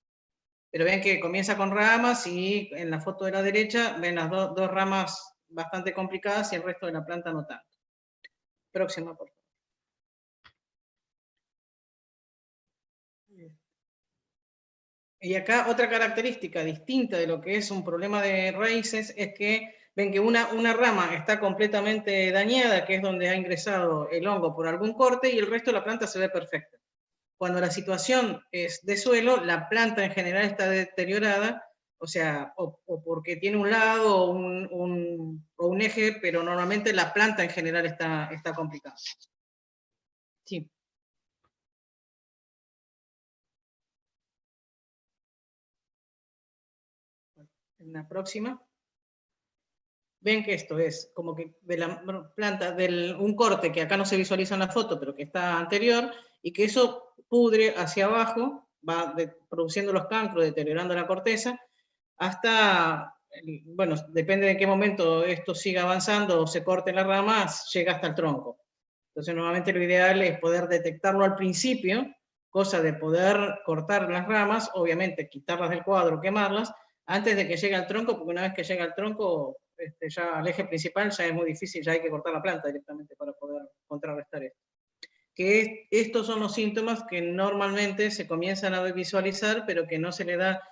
Pero ven que comienza con ramas y en la foto de la derecha ven las dos ramas bastante complicadas y el resto de la planta no tanto. Próxima, por favor. Y acá otra característica distinta de lo que es un problema de raíces es que ven que una rama está completamente dañada, que es donde ha ingresado el hongo por algún corte, y el resto de la planta se ve perfecta. Cuando la situación es de suelo, la planta en general está deteriorada, o sea, o porque tiene un lado o un eje, pero normalmente la planta en general está complicada. Sí. En la próxima. Ven que esto es como que de la planta, un corte que acá no se visualiza en la foto, pero que está anterior, y que eso pudre hacia abajo, va produciendo los cancros, deteriorando la corteza, hasta, bueno, depende de qué momento esto siga avanzando o se corte la rama, llega hasta el tronco. Entonces, normalmente lo ideal es poder detectarlo al principio, cosa de poder cortar las ramas, obviamente quitarlas del cuadro, quemarlas, antes de que llegue al tronco, porque una vez que llega al tronco, ya al eje principal, ya es muy difícil, ya hay que cortar la planta directamente para poder contrarrestar esto. Que estos son los síntomas que normalmente se comienzan a visualizar, pero que no se le da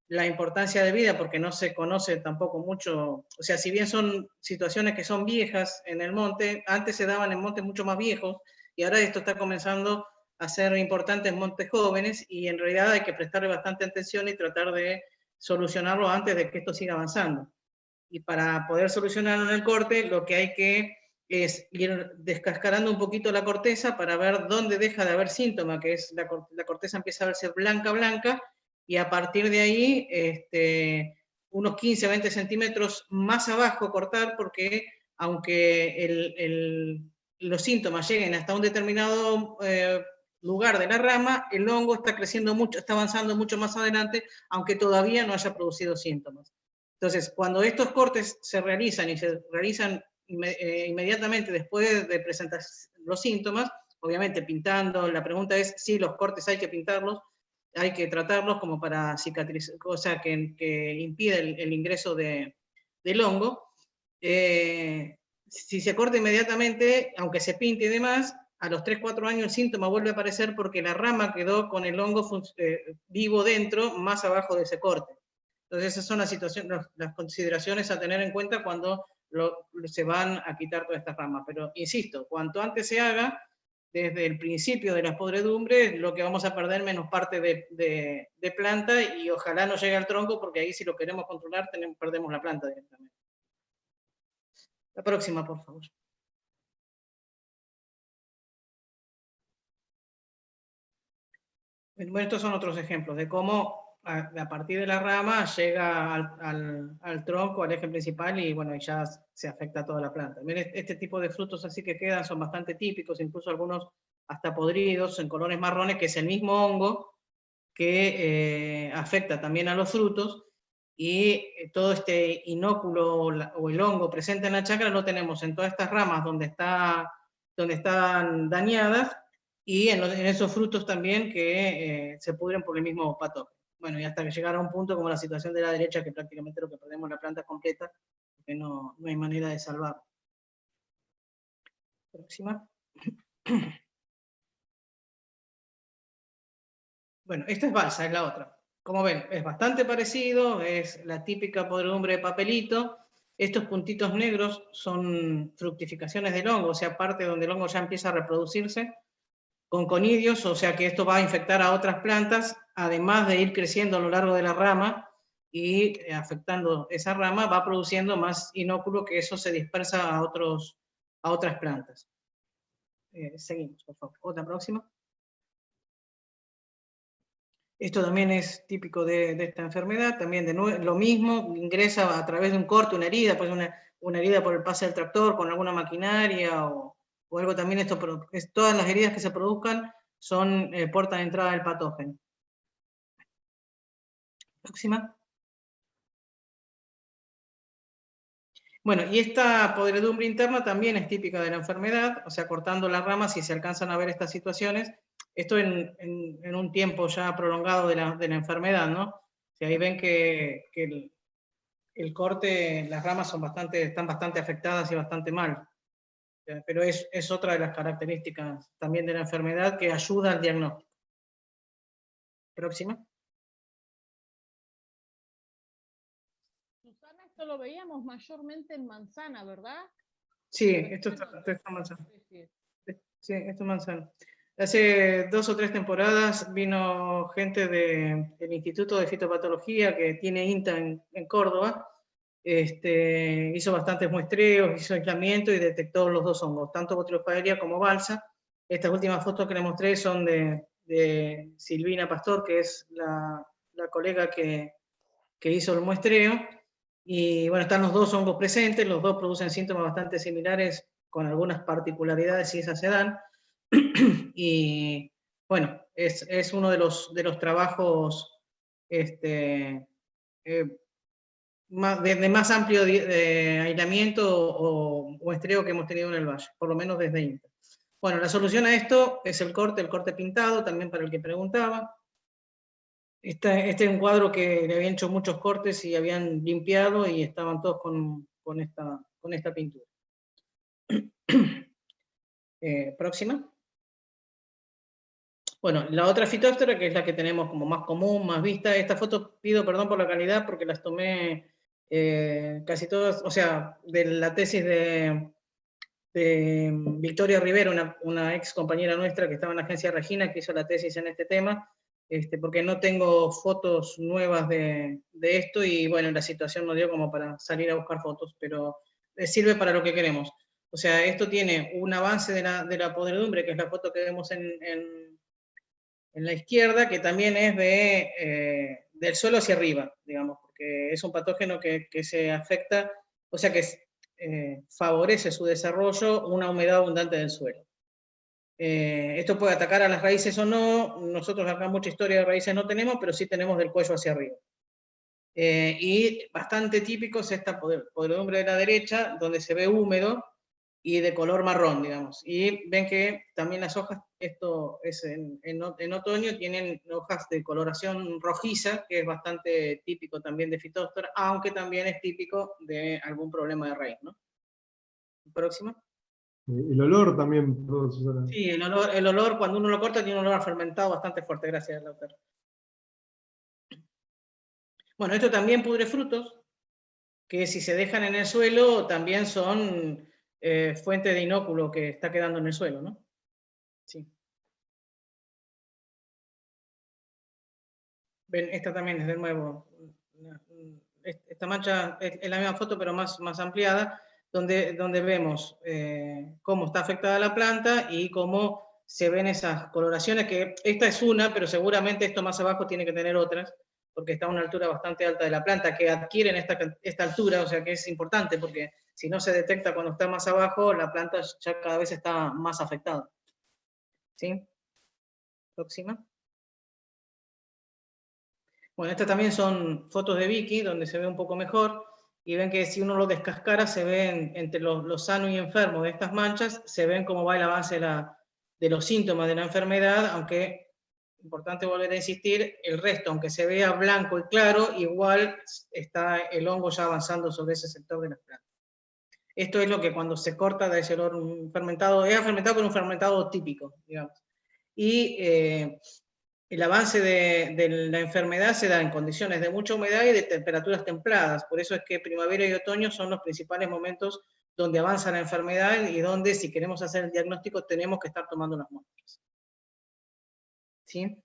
la importancia de vida porque no se conoce tampoco mucho. O sea, si bien son situaciones que son viejas en el monte, antes se daban en montes mucho más viejos, y ahora esto está comenzando a ser importante en montes jóvenes, y en realidad hay que prestarle bastante atención y tratar de solucionarlo antes de que esto siga avanzando. Y para poder solucionarlo en el corte, lo que hay que es ir descascarando un poquito la corteza para ver dónde deja de haber síntoma, que es la corteza empieza a verse blanca, y a partir de ahí, unos 15, 20 centímetros más abajo cortar, porque aunque los síntomas lleguen hasta un determinado lugar de la rama, el hongo está creciendo mucho, está avanzando mucho más adelante, aunque todavía no haya producido síntomas. Entonces, cuando estos cortes se realizan y se realizan inmediatamente después de presentar los síntomas, obviamente pintando, la pregunta es si los cortes hay que pintarlos, hay que tratarlos como para cicatrizar, cosa que impide el ingreso del hongo. Si se corta inmediatamente, aunque se pinte y demás, a los 3-4 años el síntoma vuelve a aparecer porque la rama quedó con el hongo vivo dentro, más abajo de ese corte. Entonces esas son las consideraciones a tener en cuenta cuando se van a quitar todas estas ramas. Pero insisto, cuanto antes se haga, desde el principio de las podredumbres, lo que vamos a perder menos parte de planta, y ojalá no llegue al tronco, porque ahí si lo queremos controlar perdemos la planta directamente. La próxima, por favor. Bueno, estos son otros ejemplos de cómo a partir de la rama llega al tronco, al eje principal, y bueno, ya se afecta a toda la planta. Este tipo de frutos así que quedan son bastante típicos, incluso algunos hasta podridos, en colores marrones, que es el mismo hongo que afecta también a los frutos, y todo este inóculo o el hongo presente en la chacra lo tenemos en todas estas ramas donde están dañadas, y en esos frutos también que se pudren por el mismo patógeno. Bueno, y hasta que llegara a un punto como la situación de la derecha, que prácticamente lo que perdemos la planta completa, porque no hay manera de salvarlo. Próxima. Bueno, esta es balsa, es la otra. Como ven, es bastante parecido, es la típica podredumbre de papelito. Estos puntitos negros son fructificaciones del hongo, o sea, parte donde el hongo ya empieza a reproducirse con conidios, o sea que esto va a infectar a otras plantas, además de ir creciendo a lo largo de la rama y afectando esa rama, va produciendo más inóculo, que eso se dispersa a otras plantas. Seguimos, por favor. Otra próxima. Esto también es típico de esta enfermedad, también de nuevo, lo mismo, ingresa a través de un corte, una herida, pues una herida por el pase del tractor, con alguna maquinaria o algo también. Esto, todas las heridas que se produzcan son puertas de entrada del patógeno. Próxima. Bueno, y esta podredumbre interna también es típica de la enfermedad, o sea, cortando las ramas, si se alcanzan a ver estas situaciones, esto en un tiempo ya prolongado de la enfermedad, ¿no? Si ahí ven que el corte, las ramas están bastante afectadas y bastante mal. Pero es otra de las características también de la enfermedad que ayuda al diagnóstico. Próxima.
Susana, esto lo veíamos mayormente en manzana, ¿verdad?
Sí, esto está manzana. Sí, esto es manzana. Hace 2 o 3 temporadas vino gente del Instituto de Fitopatología, que tiene INTA en Córdoba. Hizo bastantes muestreos, hizo aislamiento y detectó los 2 hongos, tanto Botryophaeria como balsa. Estas últimas fotos que les mostré son de Silvina Pastor, que es la colega que hizo el muestreo. Y bueno, están los 2 hongos presentes, los 2 producen síntomas bastante similares, con algunas particularidades si esas se dan. Y bueno, es uno de los trabajos de más amplio aislamiento o muestreo que hemos tenido en el valle, por lo menos desde INTA. Bueno, la solución a esto es el corte pintado, también para el que preguntaba. Este es un cuadro que le habían hecho muchos cortes y habían limpiado, y estaban todos con esta pintura. Próxima. Bueno, la otra Phytophthora, que es la que tenemos como más común, más vista. Esta foto, pido perdón por la calidad, porque las tomé casi todas, o sea, de la tesis de Victoria Rivero, una ex compañera nuestra que estaba en la agencia Regina, que hizo la tesis en este tema, porque no tengo fotos nuevas de esto, y bueno, la situación no dio como para salir a buscar fotos, pero sirve para lo que queremos. O sea, esto tiene un avance de la podredumbre, que es la foto que vemos en la izquierda, que también es del suelo hacia arriba, digamos, porque es un patógeno que se afecta, o sea, que favorece su desarrollo una humedad abundante del suelo. Esto puede atacar a las raíces o no. Nosotros acá mucha historia de raíces no tenemos, pero sí tenemos del cuello hacia arriba. Y bastante típico es esta podredumbre de la derecha, donde se ve húmedo y de color marrón, digamos. Y ven que también las hojas, esto es en otoño, tienen hojas de coloración rojiza, que es bastante típico también de Phytophthora, aunque también es típico de algún problema de raíz, ¿no? Próxima.
El olor también, perdón, Susana.
Sí, el olor cuando uno lo corta tiene un olor a fermentado bastante fuerte. Gracias, doctor. Bueno, esto también pudre frutos, que si se dejan en el suelo también son fuente de inóculo que está quedando en el suelo, ¿no? Sí. Ven, esta también es de nuevo. Esta mancha es la misma foto, pero más ampliada, donde vemos cómo está afectada la planta y cómo se ven esas coloraciones, que esta es una, pero seguramente esto más abajo tiene que tener otras, porque está a una altura bastante alta de la planta, que adquieren esta altura, o sea que es importante, porque si no se detecta cuando está más abajo, la planta ya cada vez está más afectada. ¿Sí? Próxima. Bueno, estas también son fotos de Vicky, donde se ve un poco mejor, y ven que si uno lo descascara, se ven entre los sanos y enfermos de estas manchas, se ven cómo va el avance de los síntomas de la enfermedad, aunque, importante volver a insistir, el resto, aunque se vea blanco y claro, igual está el hongo ya avanzando sobre ese sector de las plantas. Esto es lo que cuando se corta de ese olor fermentado, es fermentado con un fermentado típico, digamos. Y el avance de la enfermedad se da en condiciones de mucha humedad y de temperaturas templadas. Por eso es que primavera y otoño son los principales momentos donde avanza la enfermedad y donde, si queremos hacer el diagnóstico, tenemos que estar tomando las muestras. ¿Sí?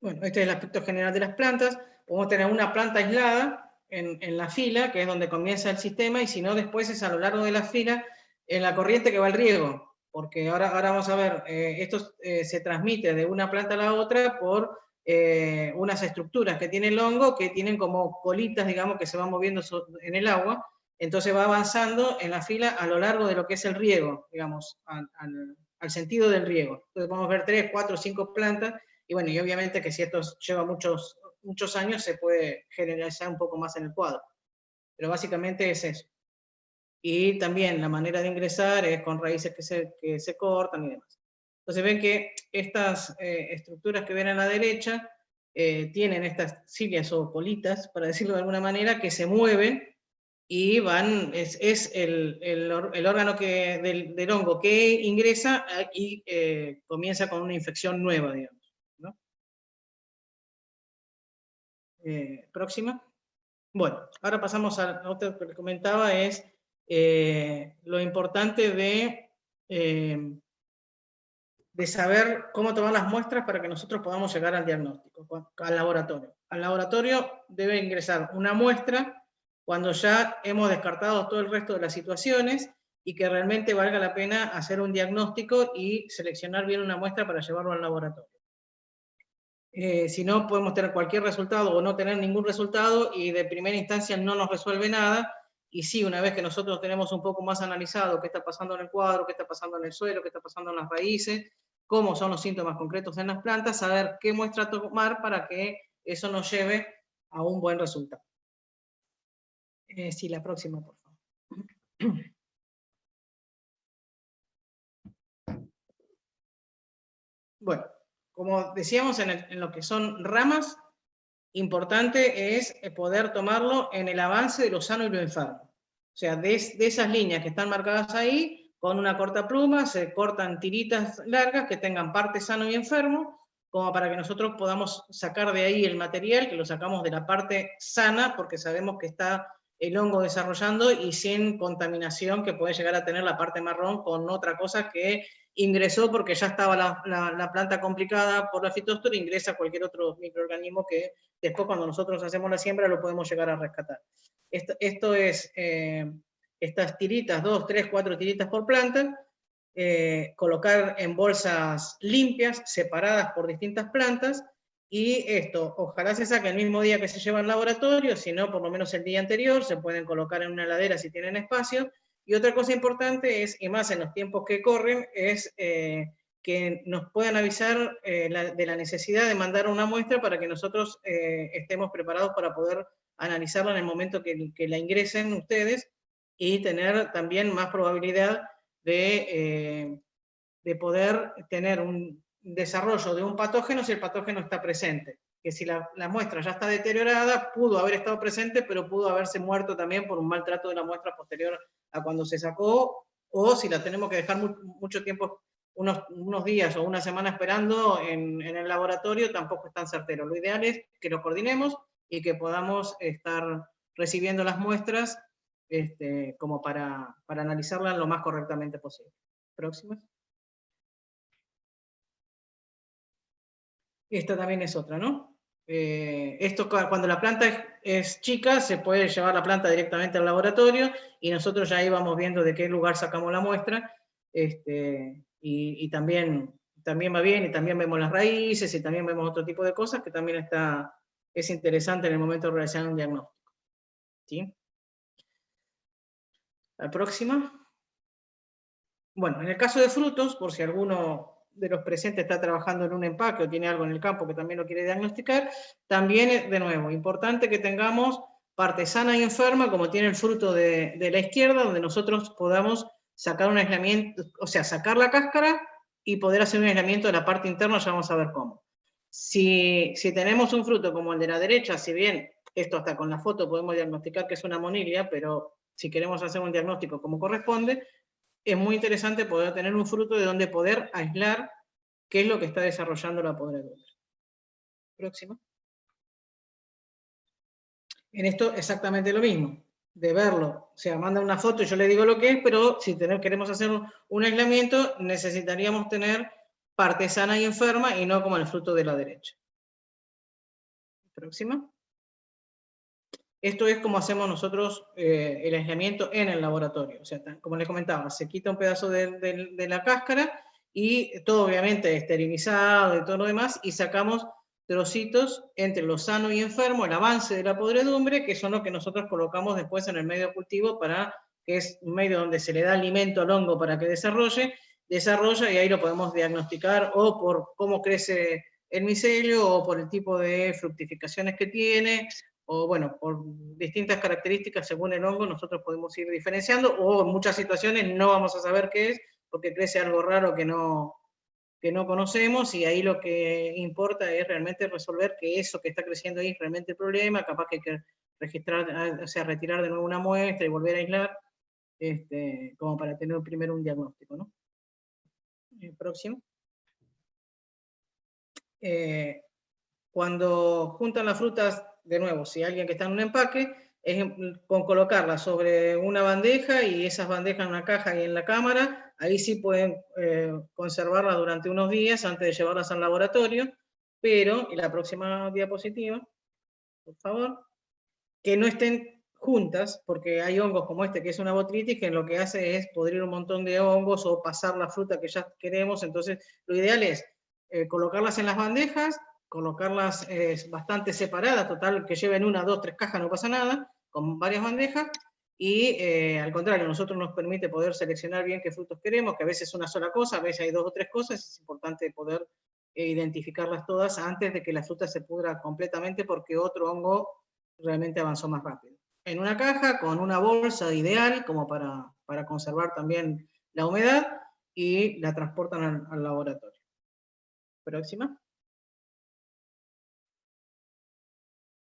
Bueno, este es el aspecto general de las plantas. Podemos tener una planta aislada en la fila, que es donde comienza el sistema, y si no, después es a lo largo de la fila, en la corriente que va el riego, porque ahora vamos a ver, esto se transmite de una planta a la otra por unas estructuras que tiene el hongo, que tienen como colitas, digamos, que se van moviendo en el agua, entonces va avanzando en la fila a lo largo de lo que es el riego, digamos, al sentido del riego. Entonces podemos ver 3, 4, 5 plantas, y bueno, y obviamente que si esto lleva muchos años, se puede generalizar un poco más en el cuadro. Pero básicamente es eso. Y también la manera de ingresar es con raíces que se cortan y demás. Entonces ven que estas estructuras que ven a la derecha tienen estas cilias o colitas, para decirlo de alguna manera, que se mueven y van, es el órgano del hongo que ingresa y comienza con una infección nueva, digamos. ¿No? Próxima. Bueno, ahora pasamos a otro que les comentaba, es lo importante de saber cómo tomar las muestras para que nosotros podamos llegar al diagnóstico, al laboratorio. Al laboratorio debe ingresar una muestra cuando ya hemos descartado todo el resto de las situaciones y que realmente valga la pena hacer un diagnóstico y seleccionar bien una muestra para llevarlo al laboratorio. Si no, podemos tener cualquier resultado o no tener ningún resultado y de primera instancia no nos resuelve nada. Y sí, una vez que nosotros tenemos un poco más analizado qué está pasando en el cuadro, qué está pasando en el suelo, qué está pasando en las raíces, cómo son los síntomas concretos en las plantas, saber qué muestra tomar para que eso nos lleve a un buen resultado. Sí, la próxima, por favor. Bueno, como decíamos, en lo que son ramas, importante es poder tomarlo en el avance de lo sano y lo enfermo. O sea, de esas líneas que están marcadas ahí, con una corta pluma, se cortan tiritas largas que tengan parte sano y enfermo, como para que nosotros podamos sacar de ahí el material, que lo sacamos de la parte sana, porque sabemos que está el hongo desarrollando y sin contaminación que puede llegar a tener la parte marrón con otra cosa que ingresó porque ya estaba la planta complicada por la fitostora, ingresa cualquier otro microorganismo que después cuando nosotros hacemos la siembra lo podemos llegar a rescatar. Esto es estas tiritas, 2, 3, 4 tiritas por planta, colocar en bolsas limpias, separadas por distintas plantas, y esto, ojalá se saque el mismo día que se lleva al laboratorio, si no, por lo menos el día anterior, se pueden colocar en una heladera si tienen espacio. Y otra cosa importante es, y más en los tiempos que corren, es que nos puedan avisar de la necesidad de mandar una muestra para que nosotros estemos preparados para poder analizarla en el momento que la ingresen ustedes y tener también más probabilidad de poder tener un desarrollo de un patógeno si el patógeno está presente. Que si la muestra ya está deteriorada, pudo haber estado presente, pero pudo haberse muerto también por un maltrato de la muestra posterior a cuando se sacó, o si la tenemos que dejar mucho tiempo, unos días o una semana esperando en el laboratorio, tampoco es tan certero. Lo ideal es que lo coordinemos y que podamos estar recibiendo las muestras como para analizarlas lo más correctamente posible. Próxima. Esta también es otra, ¿no? Esto cuando la planta es chica, se puede llevar la planta directamente al laboratorio y nosotros ya ahí vamos viendo de qué lugar sacamos la muestra y también también va bien, y también vemos las raíces, y también vemos otro tipo de cosas que también es interesante en el momento de realizar un diagnóstico. ¿Sí? La próxima. Bueno, en el caso de frutos, por si alguno de los presentes está trabajando en un empaque o tiene algo en el campo que también lo quiere diagnosticar, también, de nuevo, importante que tengamos parte sana y enferma, como tiene el fruto de la izquierda, donde nosotros podamos sacar un aislamiento, o sea, sacar la cáscara y poder hacer un aislamiento de la parte interna, ya vamos a ver cómo. Si tenemos un fruto como el de la derecha, si bien esto hasta con la foto podemos diagnosticar que es una monilia, pero si queremos hacer un diagnóstico como corresponde, es muy interesante poder tener un fruto de donde poder aislar qué es lo que está desarrollando la podredumbre. Próximo. En esto exactamente lo mismo, de verlo, o sea, manda una foto y yo le digo lo que es, pero si queremos hacer un aislamiento, necesitaríamos tener parte sana y enferma y no como el fruto de la derecha. Próxima. Esto es como hacemos nosotros el aislamiento en el laboratorio. O sea, como les comentaba, se quita un pedazo de la cáscara y todo obviamente esterilizado y todo lo demás, y sacamos trocitos entre lo sano y enfermo, el avance de la podredumbre, que son lo que nosotros colocamos después en el medio cultivo, que es un medio donde se le da alimento al hongo para que desarrolla, y ahí lo podemos diagnosticar o por cómo crece el micelio, o por el tipo de fructificaciones que tiene, o bueno, por distintas características según el hongo nosotros podemos ir diferenciando, o en muchas situaciones no vamos a saber qué es, porque crece algo raro que no conocemos, y ahí lo que importa es realmente resolver que eso que está creciendo ahí es realmente el problema, capaz que hay que registrar, o sea, retirar de nuevo una muestra y volver a aislar, como para tener primero un diagnóstico, ¿no? Próximo. Cuando juntan las frutas, de nuevo, si alguien que está en un empaque, es con colocarlas sobre una bandeja, y esas bandejas en una caja y en la cámara, ahí sí pueden conservarlas durante unos días antes de llevarlas al laboratorio, pero, y la próxima diapositiva, por favor, que no estén juntas, porque hay hongos como este que es una botrytis, que lo que hace es podrir un montón de hongos o pasar la fruta que ya queremos. Entonces lo ideal es colocarlas en las bandejas, colocarlas bastante separadas, total que lleven 1, 2, 3 cajas, no pasa nada, con varias bandejas, y al contrario, nosotros nos permite poder seleccionar bien qué frutos queremos, que a veces es una sola cosa, a veces hay 2 o 3 cosas, es importante poder identificarlas todas antes de que la fruta se pudra completamente, porque otro hongo realmente avanzó más rápido. En una caja con una bolsa ideal como para conservar también la humedad, y la transportan al laboratorio. Próxima.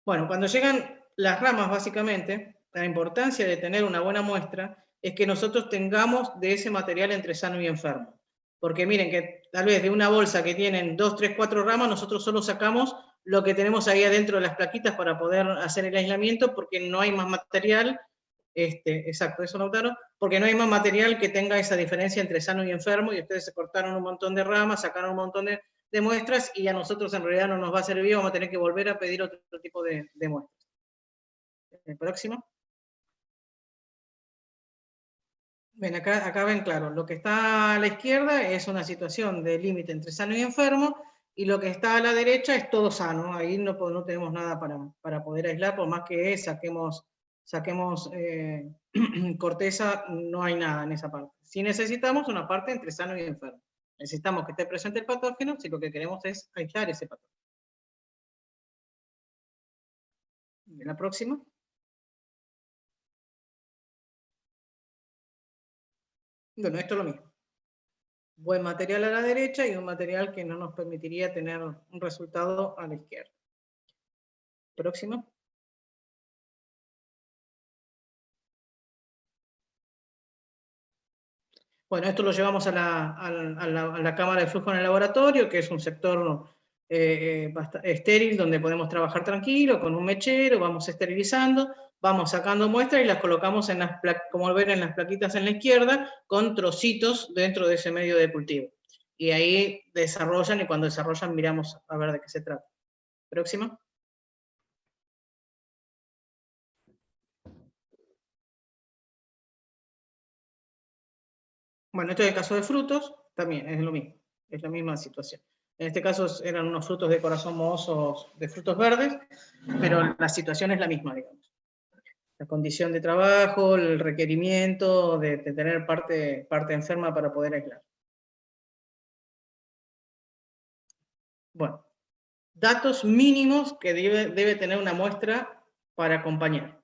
Bueno, cuando llegan las ramas, básicamente, la importancia de tener una buena muestra es que nosotros tengamos de ese material entre sano y enfermo. Porque miren que tal vez de una bolsa que tienen 2, 3, 4 ramas, nosotros solo sacamos lo que tenemos ahí adentro de las plaquitas para poder hacer el aislamiento, porque no hay más material, exacto, eso Lautaro, porque no hay más material que tenga esa diferencia entre sano y enfermo, y ustedes se cortaron un montón de ramas, sacaron un montón de muestras, y a nosotros en realidad no nos va a servir, vamos a tener que volver a pedir otro tipo de muestras. El próximo. Ven, acá ven claro, lo que está a la izquierda es una situación de límite entre sano y enfermo, y lo que está a la derecha es todo sano. Ahí no tenemos nada para poder aislar, por más que saquemos corteza, no hay nada en esa parte. Si necesitamos una parte entre sano y enfermo, necesitamos que esté presente el patógeno si lo que queremos es aislar ese patógeno. La próxima. Bueno, esto es lo mismo. Buen material a la derecha y un material que no nos permitiría tener un resultado a la izquierda. Próximo. Bueno, esto lo llevamos a la cámara de flujo en el laboratorio, que es un sector estéril, donde podemos trabajar tranquilo, con un mechero, vamos esterilizando, vamos sacando muestras y las colocamos como ven en las plaquitas en la izquierda, con trocitos dentro de ese medio de cultivo. Y ahí desarrollan, y cuando desarrollan miramos a ver de qué se trata. Próximo. Bueno, esto es el caso de frutos, también es lo mismo. es la misma situación. En este caso eran unos frutos de corazón mohosos de frutos verdes, pero la situación es la misma, digamos. La condición de trabajo, el requerimiento de tener parte enferma para poder aislar. Bueno, datos mínimos que debe tener una muestra para acompañar.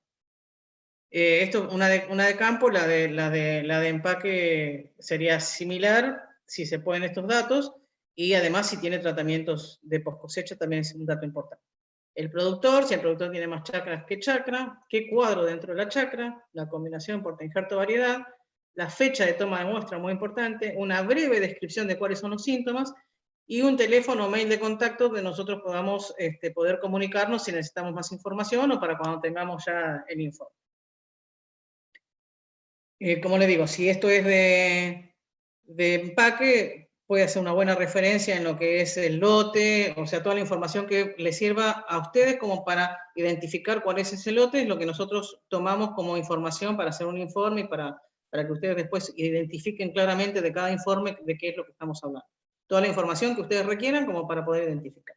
Esto, una de campo, la de empaque sería similar, si se pueden estos datos, y además si tiene tratamientos de post cosecha también es un dato importante. El productor, si el productor tiene más chacras que chacra, qué cuadro dentro de la chacra, la combinación porta injerto variedad, la fecha de toma de muestra, muy importante, una breve descripción de cuáles son los síntomas, y un teléfono o mail de contacto donde nosotros podamos poder comunicarnos si necesitamos más información o para cuando tengamos ya el informe. Como le digo, si esto es de empaque, puede hacer una buena referencia en lo que es el lote, o sea, toda la información que les sirva a ustedes como para identificar cuál es ese lote, es lo que nosotros tomamos como información para hacer un informe y para que ustedes después identifiquen claramente de cada informe de qué es lo que estamos hablando. Toda la información que ustedes requieran como para poder identificar.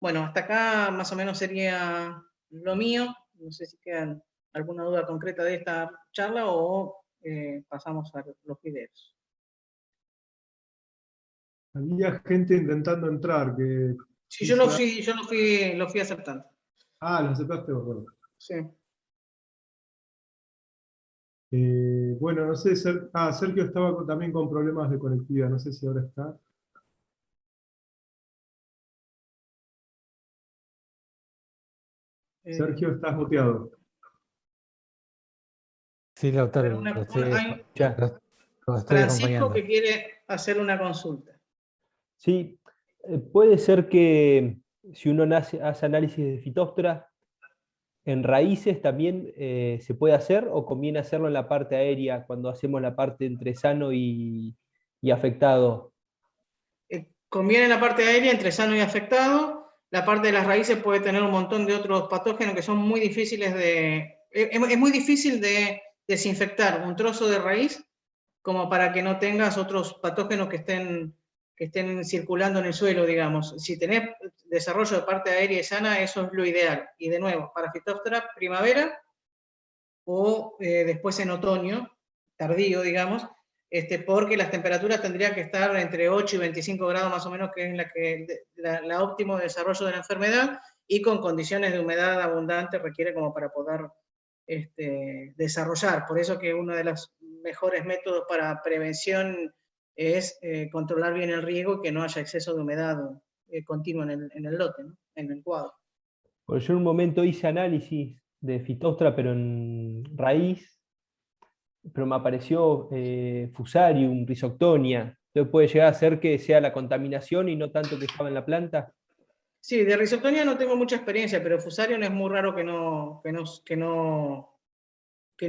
Bueno, hasta acá más o menos sería lo mío. No sé si quedan alguna duda concreta de esta charla o pasamos a los videos.
Había gente intentando entrar que...
Sí, yo lo fui aceptando.
Ah, lo aceptaste vos, bueno.
Sí.
Bueno, no sé, Sergio estaba también con problemas de conectividad, no sé si ahora está. Sergio, estás muteado.
Sí, Lautaro,
Pero
lo estoy
hay
escuchando, lo estoy
Francisco
acompañando.
que quiere hacer una consulta.
Sí, puede ser que si uno hace análisis de Phytophthora, en raíces también se puede hacer o conviene hacerlo en la parte aérea cuando hacemos la parte entre sano y afectado.
Conviene la parte aérea entre sano y afectado. La parte de las raíces puede tener un montón de otros patógenos que son muy difíciles de... Es muy difícil de desinfectar un trozo de raíz como para que no tengas otros patógenos que estén circulando en el suelo, digamos. Si tenés desarrollo de parte aérea y sana, eso es lo ideal. Y de nuevo, para Phytophthora, primavera o después en otoño, tardío, digamos, porque las temperaturas tendrían que estar entre 8 y 25 grados más o menos, que es la óptimo desarrollo de la enfermedad, y con condiciones de humedad abundante requiere como para poder desarrollar. Por eso que uno de los mejores métodos para prevención es controlar bien el riego y que no haya exceso de humedad continua en el lote, ¿no? En el cuadro.
Porque yo en un momento hice análisis de Phytophthora, pero en raíz, pero me apareció Fusarium, Rhizoctonia. Entonces puede llegar a ser que sea la contaminación y no tanto que estaba en la planta.
Sí, de Rhizoctonia no tengo mucha experiencia, pero Fusarium es muy raro que no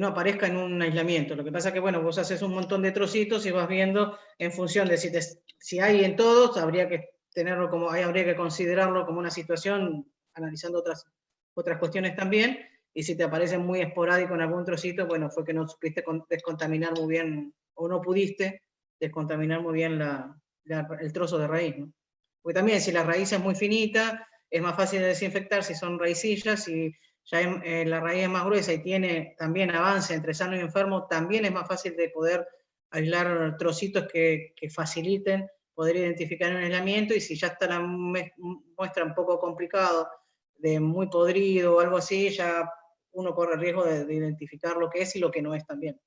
aparezca en un aislamiento. Lo que pasa es que, bueno, vos haces un montón de trocitos y vas viendo en función de si hay en todos, habría que considerarlo como una situación, analizando otras cuestiones también, y si te aparece muy esporádico en algún trocito, bueno, fue que no supiste descontaminar muy bien, o no pudiste descontaminar muy bien el trozo de raíz, ¿no? Porque también si la raíz es muy finita, es más fácil de desinfectar si son raicillas, y ya la raíz es más gruesa y tiene también avance entre sano y enfermo, también es más fácil de poder aislar trocitos que faciliten poder identificar un aislamiento, y si ya está la muestra un poco complicado, de muy podrido o algo así, ya uno corre el riesgo de identificar lo que es y lo que no es también.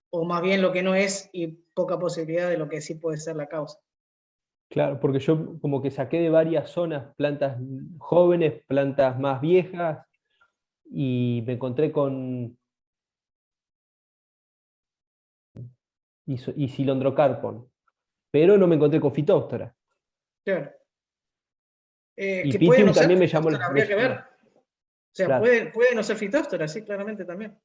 O más bien lo que no es y poca posibilidad de lo que sí puede ser la causa.
Claro, porque yo como que saqué de varias zonas plantas jóvenes, plantas más viejas, y me encontré con Isilondrocarpon, pero no me encontré con Phytophthora.
Claro.
Y
Que puede no
Pythium
ser
también me llamó
Phytophthora, habría que ver. O sea,
claro.
puede no ser Phytophthora, sí, claramente también.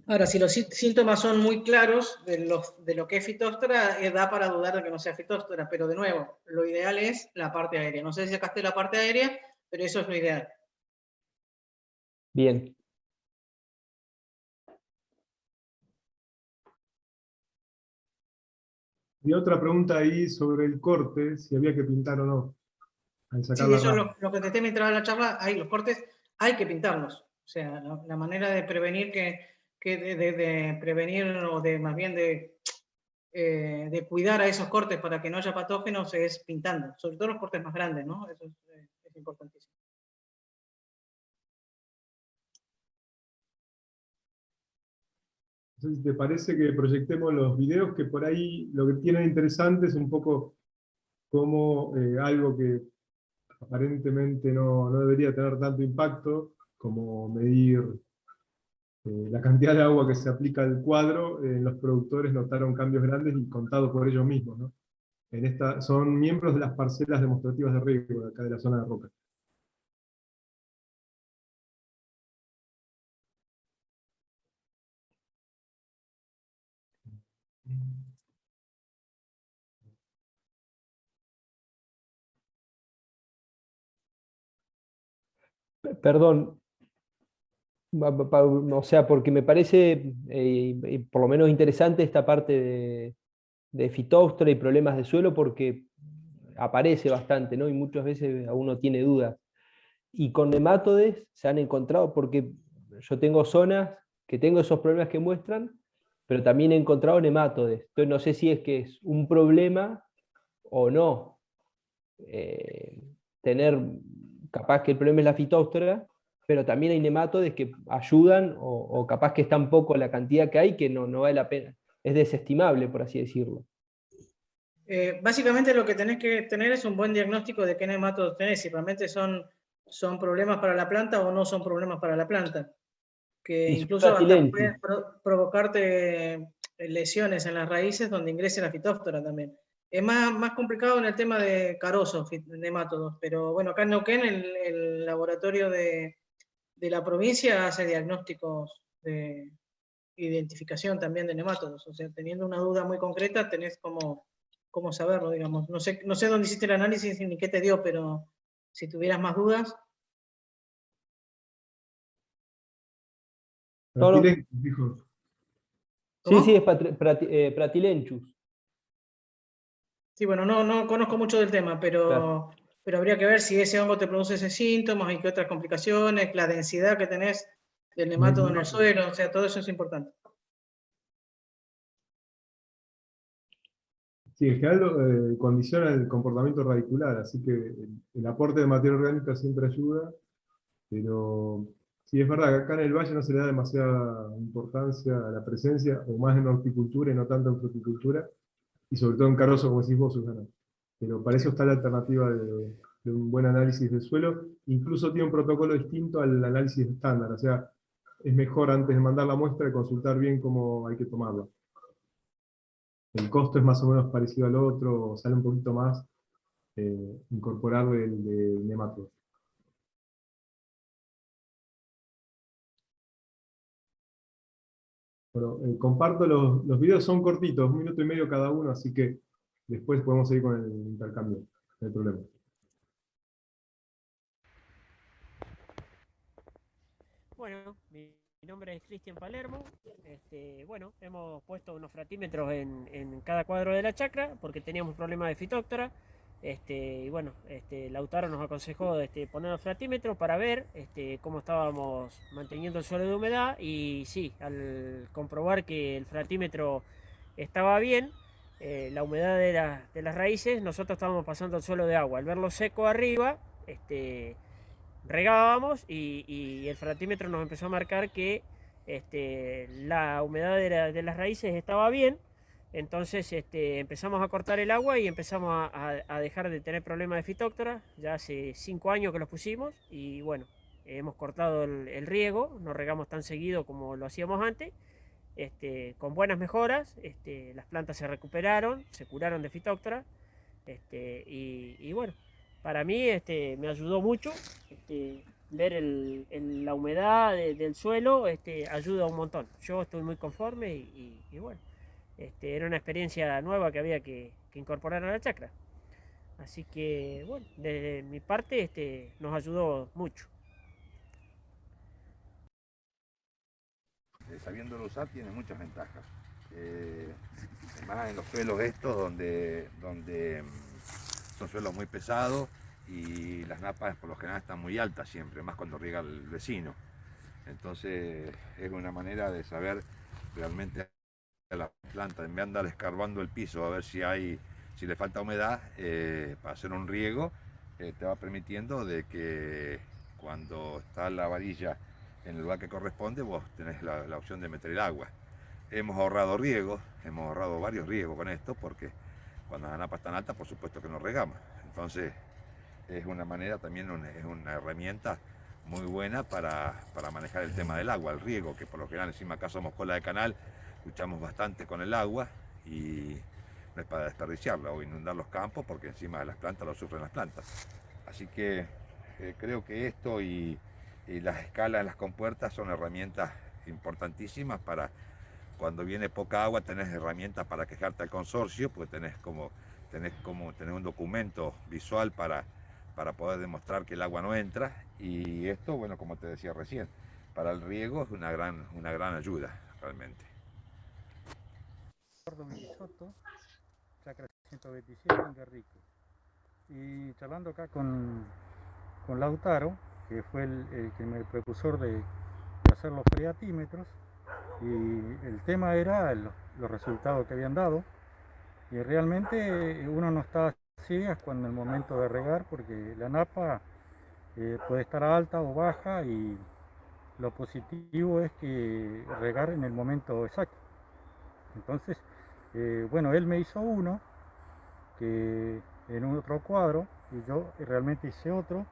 Ahora, si los síntomas son muy claros de lo que es Phytophthora, da para dudar de que no sea Phytophthora, pero de nuevo, lo ideal es la parte aérea. No sé si sacaste la parte aérea, pero eso es lo ideal.
Bien.
Y otra pregunta ahí sobre el corte, si había que pintar o no, al sacar
Sí,
la
eso es
rama.
lo que te mientras la charla, hay los cortes, hay que pintarlos. O sea, la manera de prevenir de prevenir o de más bien de cuidar a esos cortes para que no haya patógenos es pintando, sobre todo los cortes más grandes, ¿no? Eso es importantísimo.
Entonces, ¿te parece que proyectemos los videos que por ahí lo que tienen interesante es un poco como algo que aparentemente no debería tener tanto impacto, como medir la cantidad de agua que se aplica al cuadro, los productores notaron cambios grandes y contados por ellos mismos, ¿no? Son miembros de las parcelas demostrativas de riego de acá de la zona de Roca.
Perdón, o sea, porque me parece por lo menos interesante esta parte de Phytophthora y problemas de suelo porque aparece bastante, ¿no? Y muchas veces uno tiene dudas. Y con nematodes se han encontrado, porque yo tengo zonas que tengo esos problemas que muestran, pero también he encontrado nematodes. Entonces no sé si es que es un problema o no. Tener, capaz que el problema es la Phytophthora, pero también hay nematodes que ayudan o capaz que es tan poco la cantidad que hay que no vale la pena. Es desestimable, por así decirlo.
Básicamente lo que tenés que tener es un buen diagnóstico de qué nematodos tenés, si realmente son problemas para la planta o no son problemas para la planta, que
Y son
incluso hasta
Brasilensis.
pueden provocarte lesiones en las raíces donde ingrese la Phytophthora también. Es más complicado en el tema de carosos, nemátodos, pero bueno, acá en Neuquén el laboratorio de la provincia hace diagnósticos de identificación también de nemátodos, o sea, teniendo una duda muy concreta tenés cómo saberlo, digamos. No sé dónde hiciste el análisis ni qué te dio, pero si tuvieras más dudas.
No, no.
Dijo.
Sí, sí, es
¿Cómo?
Pratilenchus.
Sí, bueno, no conozco mucho del tema,
Claro.
pero habría que ver si ese hongo te produce ese síntomas y qué otras complicaciones, la densidad que tenés del nemátodo en el suelo, o sea, todo eso es importante.
Sí, en general condiciona el comportamiento radicular, así que el aporte de materia orgánica siempre ayuda, pero sí es verdad que acá en el valle no se le da demasiada importancia a la presencia, o más en horticultura y no tanto en fruticultura, y sobre todo en carozo, como decís vos, Susana. Pero para eso está la alternativa de un buen análisis del suelo, incluso tiene un protocolo distinto al análisis estándar, o sea, es mejor antes de mandar la muestra consultar bien cómo hay que tomarla. El costo es más o menos parecido al otro, sale un poquito más incorporarle el de nematodos. Bueno, comparto los videos, son cortitos, 1 minuto y medio cada uno, así que después podemos seguir con el intercambio, no hay problema.
Bueno, mi nombre es Cristian Palermo. Bueno, hemos puesto unos fratímetros en cada cuadro de la chacra porque teníamos problemas de Phytophthora. Y bueno, Lautaro nos aconsejó poner los fratímetros para ver cómo estábamos manteniendo el suelo de humedad. Y sí, al comprobar que el fratímetro estaba bien, la humedad de las raíces, nosotros estábamos pasando el suelo de agua. Al verlo seco arriba, regábamos y el fratímetro nos empezó a marcar que la humedad de las raíces estaba bien. Entonces empezamos a cortar el agua y empezamos a dejar de tener problemas de Phytophthora. Ya hace 5 años que los pusimos y bueno, hemos cortado el riego, no regamos tan seguido como lo hacíamos antes. Con buenas mejoras, las plantas se recuperaron, se curaron de Phytophthora. Y bueno, para mí me ayudó mucho. Ver la humedad del suelo ayuda un montón. Yo estoy muy conforme y bueno, era una experiencia nueva que había que incorporar a la chacra. Así que bueno, de mi parte nos ayudó mucho.
Sabiéndolo usar tiene muchas ventajas. más en los suelos estos donde son suelos muy pesados y las napas por lo general están muy altas siempre, más cuando riega el vecino. Entonces es una manera de saber realmente a la planta, en vez de andar escarbando el piso a ver si le falta humedad, para hacer un riego, te va permitiendo de que cuando está la varilla en el lugar que corresponde, vos tenés la opción de meter el agua. Hemos ahorrado riegos, hemos ahorrado varios riegos con esto, porque cuando la napa es tan alta, por supuesto que no regamos. Entonces es una manera también, es una herramienta muy buena para manejar el tema del agua, el riego, que por lo general encima acá somos cola de canal, luchamos bastante con el agua y no es para desperdiciarla o inundar los campos, porque encima de las plantas lo sufren las plantas. Así que creo que esto y las escalas en las compuertas son herramientas importantísimas para cuando viene poca agua, tenés herramientas para quejarte al consorcio, porque tenés un documento visual para poder demostrar que el agua no entra, y esto, bueno, como te decía recién, para el riego es una gran ayuda, realmente.
Soto, Chacra 127 en Guerrico. Y charlando acá con Lautaro, que fue el precursor de hacer los freatímetros, y el tema era los resultados que habían dado, y realmente uno no está a ciegas cuando el momento de regar, porque la napa puede estar alta o baja, y lo positivo es que regar en el momento exacto. Entonces, bueno, él me hizo uno que en un otro cuadro, y yo realmente hice otro,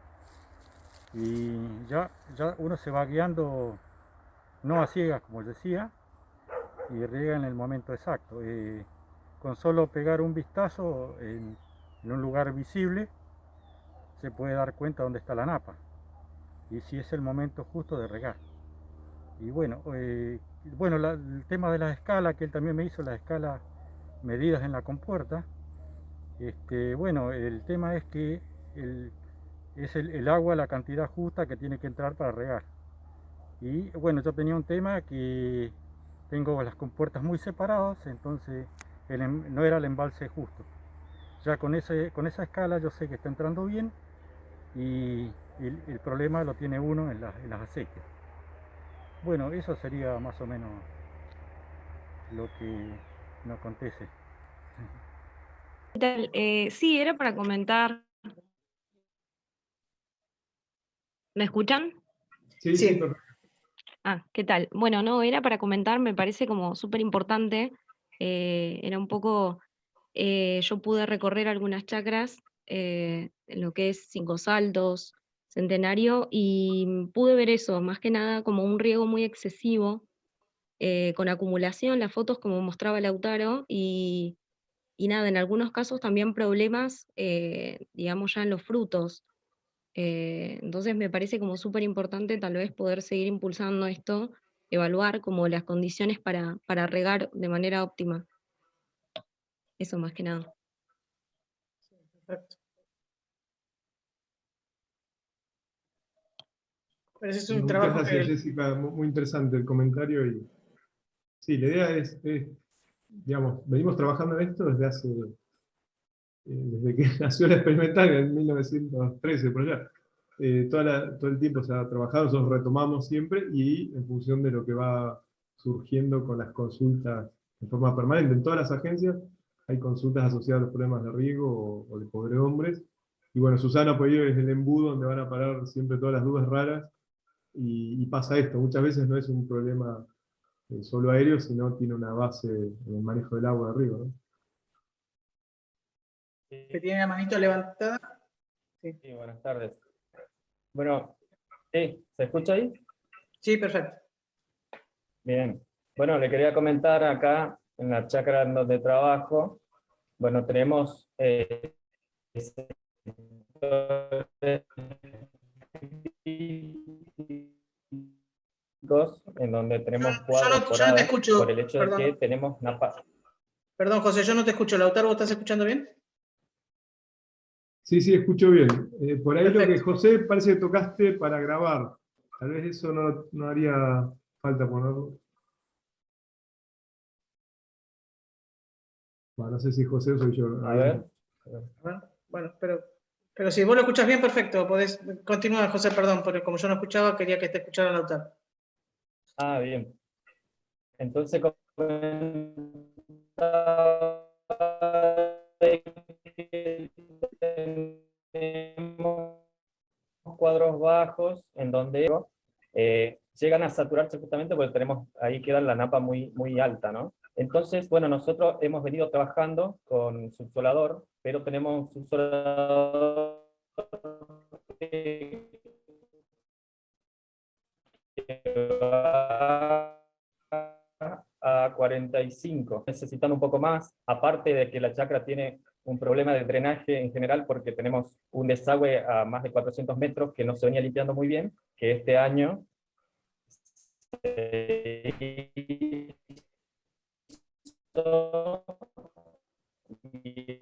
y ya uno se va guiando, no a ciegas como decía, y riega en el momento exacto. Con solo pegar un vistazo en un lugar visible, se puede dar cuenta dónde está la napa y si es el momento justo de regar. Y bueno, el tema de la escala, que él también me hizo, las escalas medidas en la compuerta. Bueno, el tema es que es el agua la cantidad justa que tiene que entrar para regar. Y bueno, yo tenía un tema que tengo las compuertas muy separadas, entonces no era el embalse justo. Ya con esa escala yo sé que está entrando bien, y el problema lo tiene uno en las acequias. Bueno, eso sería más o menos lo que nos acontece.
¿Qué tal? Sí, era para comentar. ¿Me escuchan?
Sí,
Sí.
sí, perfecto.
¿Qué tal? Bueno, no, era para comentar, me parece como súper importante. Era un poco, yo pude recorrer algunas chacras, en lo que es Cinco Saltos, Centenario, y pude ver eso, más que nada como un riego muy excesivo, con acumulación, las fotos como mostraba Lautaro, y nada, en algunos casos también problemas, digamos, ya en los frutos. Entonces me parece como súper importante tal vez poder seguir impulsando esto, evaluar como las condiciones para regar de manera óptima. Eso más que nada.
Perfecto. Pero ese es un
Muchas
trabajo
gracias,
que...
Jessica, muy interesante el comentario. Y sí, la idea es, digamos, venimos trabajando en esto desde que nació la experimental en 1913, por allá. Todo el tiempo se ha trabajado, nosotros retomamos siempre, y en función de lo que va surgiendo con las consultas de forma permanente. En todas las agencias hay consultas asociadas a los problemas de riego o de podredombres. Y bueno, Susana Poirier es el embudo donde van a parar siempre todas las dudas raras, y pasa esto, muchas veces no es un problema solo aéreo, sino tiene una base en el manejo del agua de arriba, ¿no?
Que tiene la manito levantada.
Sí, buenas tardes. Bueno, sí, ¿se escucha ahí?
Sí, perfecto.
Bien. Bueno, le quería comentar acá, en la chacra en donde trabajo, bueno, tenemos en donde tenemos cuadros
Yo no te
porados
escucho,
por el hecho de que
perdón.
tenemos napas.
Perdón, José, yo no te escucho. Lautaro, ¿vos estás escuchando bien?
Sí, sí, escucho bien. Por ahí lo que,
Perfecto.
José, parece que tocaste para grabar. Tal vez eso no haría falta ponerlo. Bueno, no sé si José o soy yo.
A ver.
Bueno, pero si vos lo escuchas bien, perfecto. Podés continuar, José, perdón, porque como yo no escuchaba, quería que te escuchara Lautaro.
Ah, bien. Entonces, tenemos cuadros bajos en donde llegan a saturarse justamente porque tenemos, ahí queda la napa muy, muy alta, ¿no? Entonces, bueno, nosotros hemos venido trabajando con subsolador, pero tenemos un subsolador que va a 45, necesitando un poco más, aparte de que la chacra tiene un problema de drenaje en general porque tenemos un desagüe a más de 400 metros que no se venía limpiando muy bien, que este año y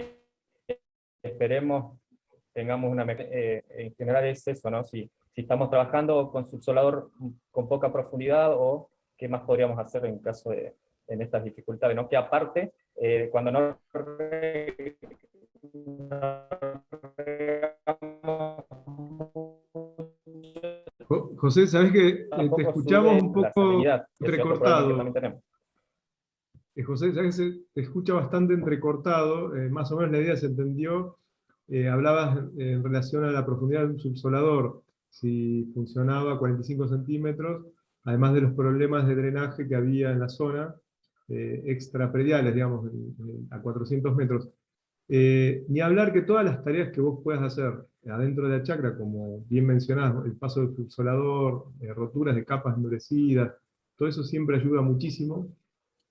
esperemos tengamos una... en general es eso, ¿no? Si estamos trabajando con subsolador con poca profundidad o qué más podríamos hacer en caso de en estas dificultades, ¿no? Que aparte, cuando no
José, ¿sabés que te
tampoco
escuchamos
sube
un
la
poco
salinidad, que ese es otro problema que
entrecortado?
también tenemos.
José, ¿sabés que te escucha bastante entrecortado? Más o menos la idea se entendió. Hablabas en relación a la profundidad de un subsolador, si funcionaba a 45 centímetros, además de los problemas de drenaje que había en la zona, extraprediales, digamos, a 400 metros. Ni hablar que todas las tareas que vos puedas hacer adentro de la chacra, como bien mencionás, el paso del subsolador, roturas de capas endurecidas, todo eso siempre ayuda muchísimo.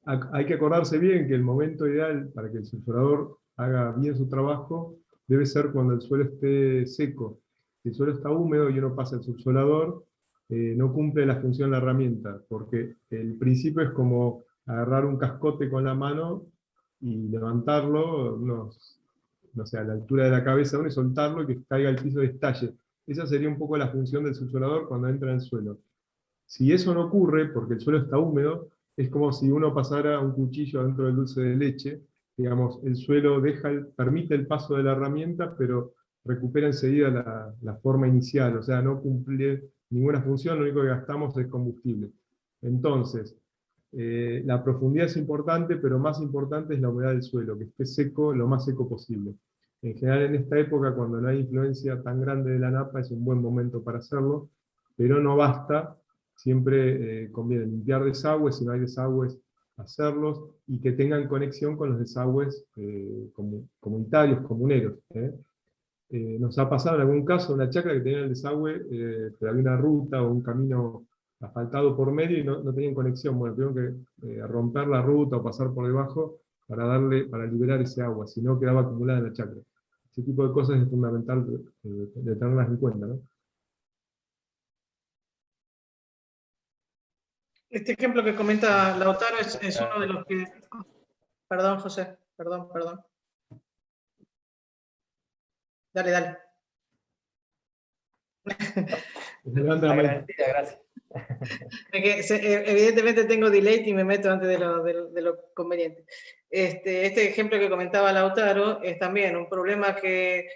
Hay que acordarse bien que el momento ideal para que el subsolador haga bien su trabajo debe ser cuando el suelo esté seco. Si el suelo está húmedo y uno pasa el subsolador, no cumple la función de la herramienta, porque el principio es como agarrar un cascote con la mano y levantarlo no sé, a la altura de la cabeza uno y soltarlo y que caiga al piso y estalle. Esa sería un poco la función del subsolador cuando entra en el suelo. Si eso no ocurre, porque el suelo está húmedo, es como si uno pasara un cuchillo dentro del dulce de leche. Digamos, el suelo permite el paso de la herramienta, pero recupera enseguida la forma inicial, o sea, no cumple ninguna función, lo único que gastamos es combustible. Entonces, la profundidad es importante, pero más importante es la humedad del suelo, que esté seco lo más seco posible. En general, en esta época, cuando no hay influencia tan grande de la napa, es un buen momento para hacerlo, pero no basta. Siempre conviene limpiar desagües, si no hay desagües, hacerlos, y que tengan conexión con los desagües comunitarios, comuneros. Nos ha pasado en algún caso una chacra que tenía el desagüe, pero había una ruta o un camino asfaltado por medio y no tenían conexión. Bueno, tuvieron que romper la ruta o pasar por debajo para liberar ese agua, si no quedaba acumulada en la chacra. Ese tipo de cosas es fundamental de tenerlas en cuenta, ¿no?
Este ejemplo que comenta Lautaro es uno de los que... Perdón, José, perdón. Dale.
Agradecida, gracias.
Evidentemente tengo delay y me meto antes de lo conveniente. Este ejemplo que comentaba Lautaro es también un problema que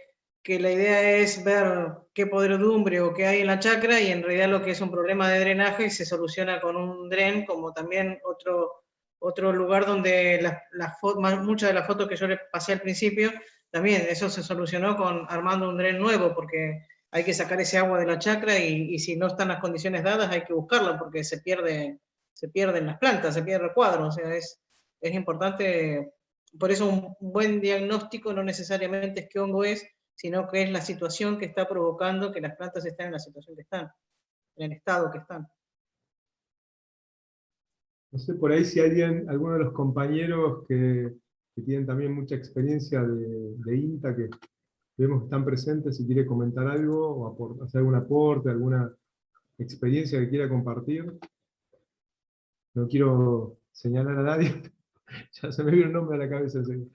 la idea es ver qué podredumbre o qué hay en la chacra, y en realidad lo que es un problema de drenaje se soluciona con un dren, como también otro lugar donde muchas de las fotos que yo les pasé al principio, también eso se solucionó armando un dren nuevo, porque hay que sacar ese agua de la chacra y si no están las condiciones dadas hay que buscarla, porque se pierden las plantas, se pierde el cuadro. O sea, es importante. Por eso un buen diagnóstico no necesariamente es qué hongo es, sino que es la situación que está provocando que las plantas estén en la situación que están, en el estado que están.
No sé, por ahí si alguno de los compañeros que tienen también mucha experiencia de INTA, que vemos que están presentes, si quiere comentar algo o hacer algún aporte, alguna experiencia que quiera compartir. No quiero señalar a nadie, ya se me vino el nombre a la cabeza enseguida.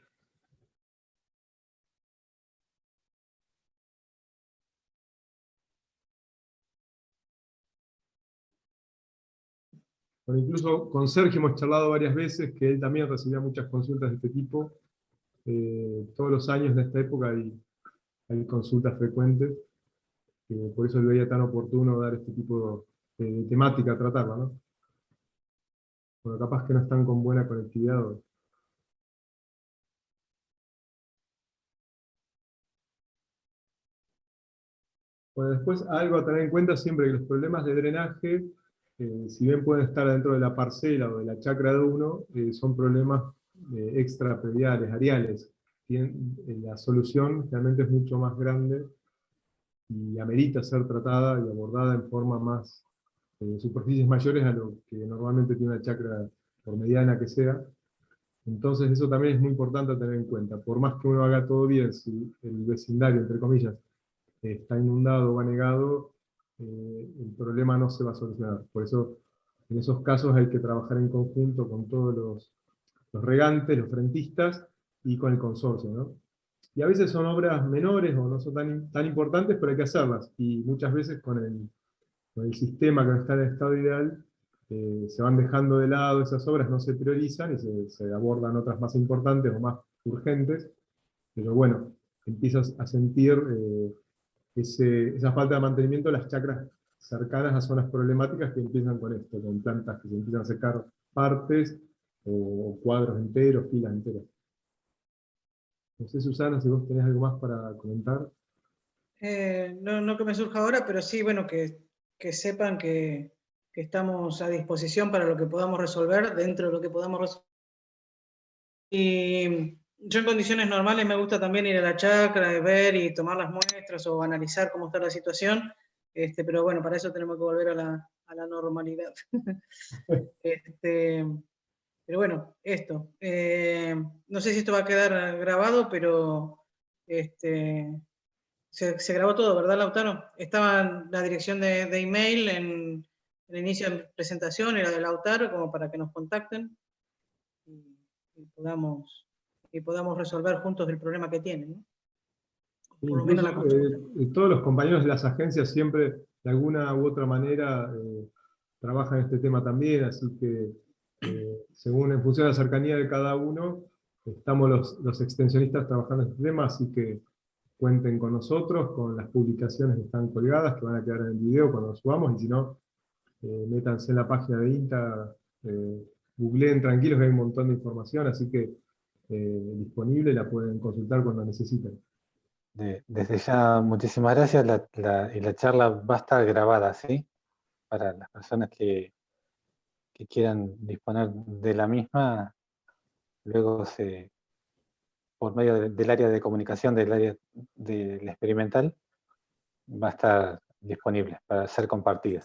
Bueno, incluso con Sergio hemos charlado varias veces, que él también recibía muchas consultas de este tipo, todos los años en esta época hay consultas frecuentes, por eso le veía tan oportuno dar este tipo de temática a tratarla, ¿no? Bueno, capaz que no están con buena conectividad. Bueno, después algo a tener en cuenta siempre, que los problemas de drenaje, si bien pueden estar dentro de la parcela o de la chacra de uno, son problemas extraprediales, areales. La solución realmente es mucho más grande y amerita ser tratada y abordada en forma más, superficies mayores a lo que normalmente tiene una chacra, por mediana que sea. Entonces eso también es muy importante a tener en cuenta. Por más que uno haga todo bien, si el vecindario, entre comillas, está inundado o anegado, el problema no se va a solucionar. Por eso, en esos casos hay que trabajar en conjunto con todos los regantes, los frentistas, y con el consorcio, ¿no? Y a veces son obras menores o no son tan importantes, pero hay que hacerlas. Y muchas veces con el sistema que no está en el estado ideal, se van dejando de lado esas obras, no se priorizan y se abordan otras más importantes o más urgentes. Pero bueno, empiezas a sentir esa falta de mantenimiento de las chacras cercanas a zonas problemáticas que empiezan con esto, con plantas que se empiezan a secar partes, o cuadros enteros, filas enteras. No sé, Susana, si vos tenés algo más para comentar.
No que me surja ahora, pero sí, bueno, que sepan que estamos a disposición para lo que podamos resolver, dentro de lo que podamos resolver. Y yo en condiciones normales me gusta también ir a la chacra, ver y tomar las muestras o analizar cómo está la situación, pero bueno, para eso tenemos que volver a la normalidad. Pero bueno, esto. No sé si esto va a quedar grabado, pero se grabó todo, ¿verdad, Lautaro? Estaba la dirección de email en el inicio de la presentación, era de Lautaro, como para que nos contacten y podamos resolver juntos el problema que tienen, ¿no? Por lo menos la
Incluso
consulta.
todos los compañeros de las agencias siempre, de alguna u otra manera, trabajan este tema también, así que según en función de la cercanía de cada uno, estamos los extensionistas trabajando en este tema, así que cuenten con nosotros, con las publicaciones que están colgadas, que van a quedar en el video cuando lo subamos, y si no, métanse en la página de INTA, googleen tranquilos, que hay un montón de información, así que disponible, la pueden consultar cuando necesiten.
Desde ya, muchísimas gracias. Y la charla va a estar grabada, ¿sí? Para las personas que quieran disponer de la misma, luego por medio del área de comunicación, del área del experimental, va a estar disponible para ser compartida.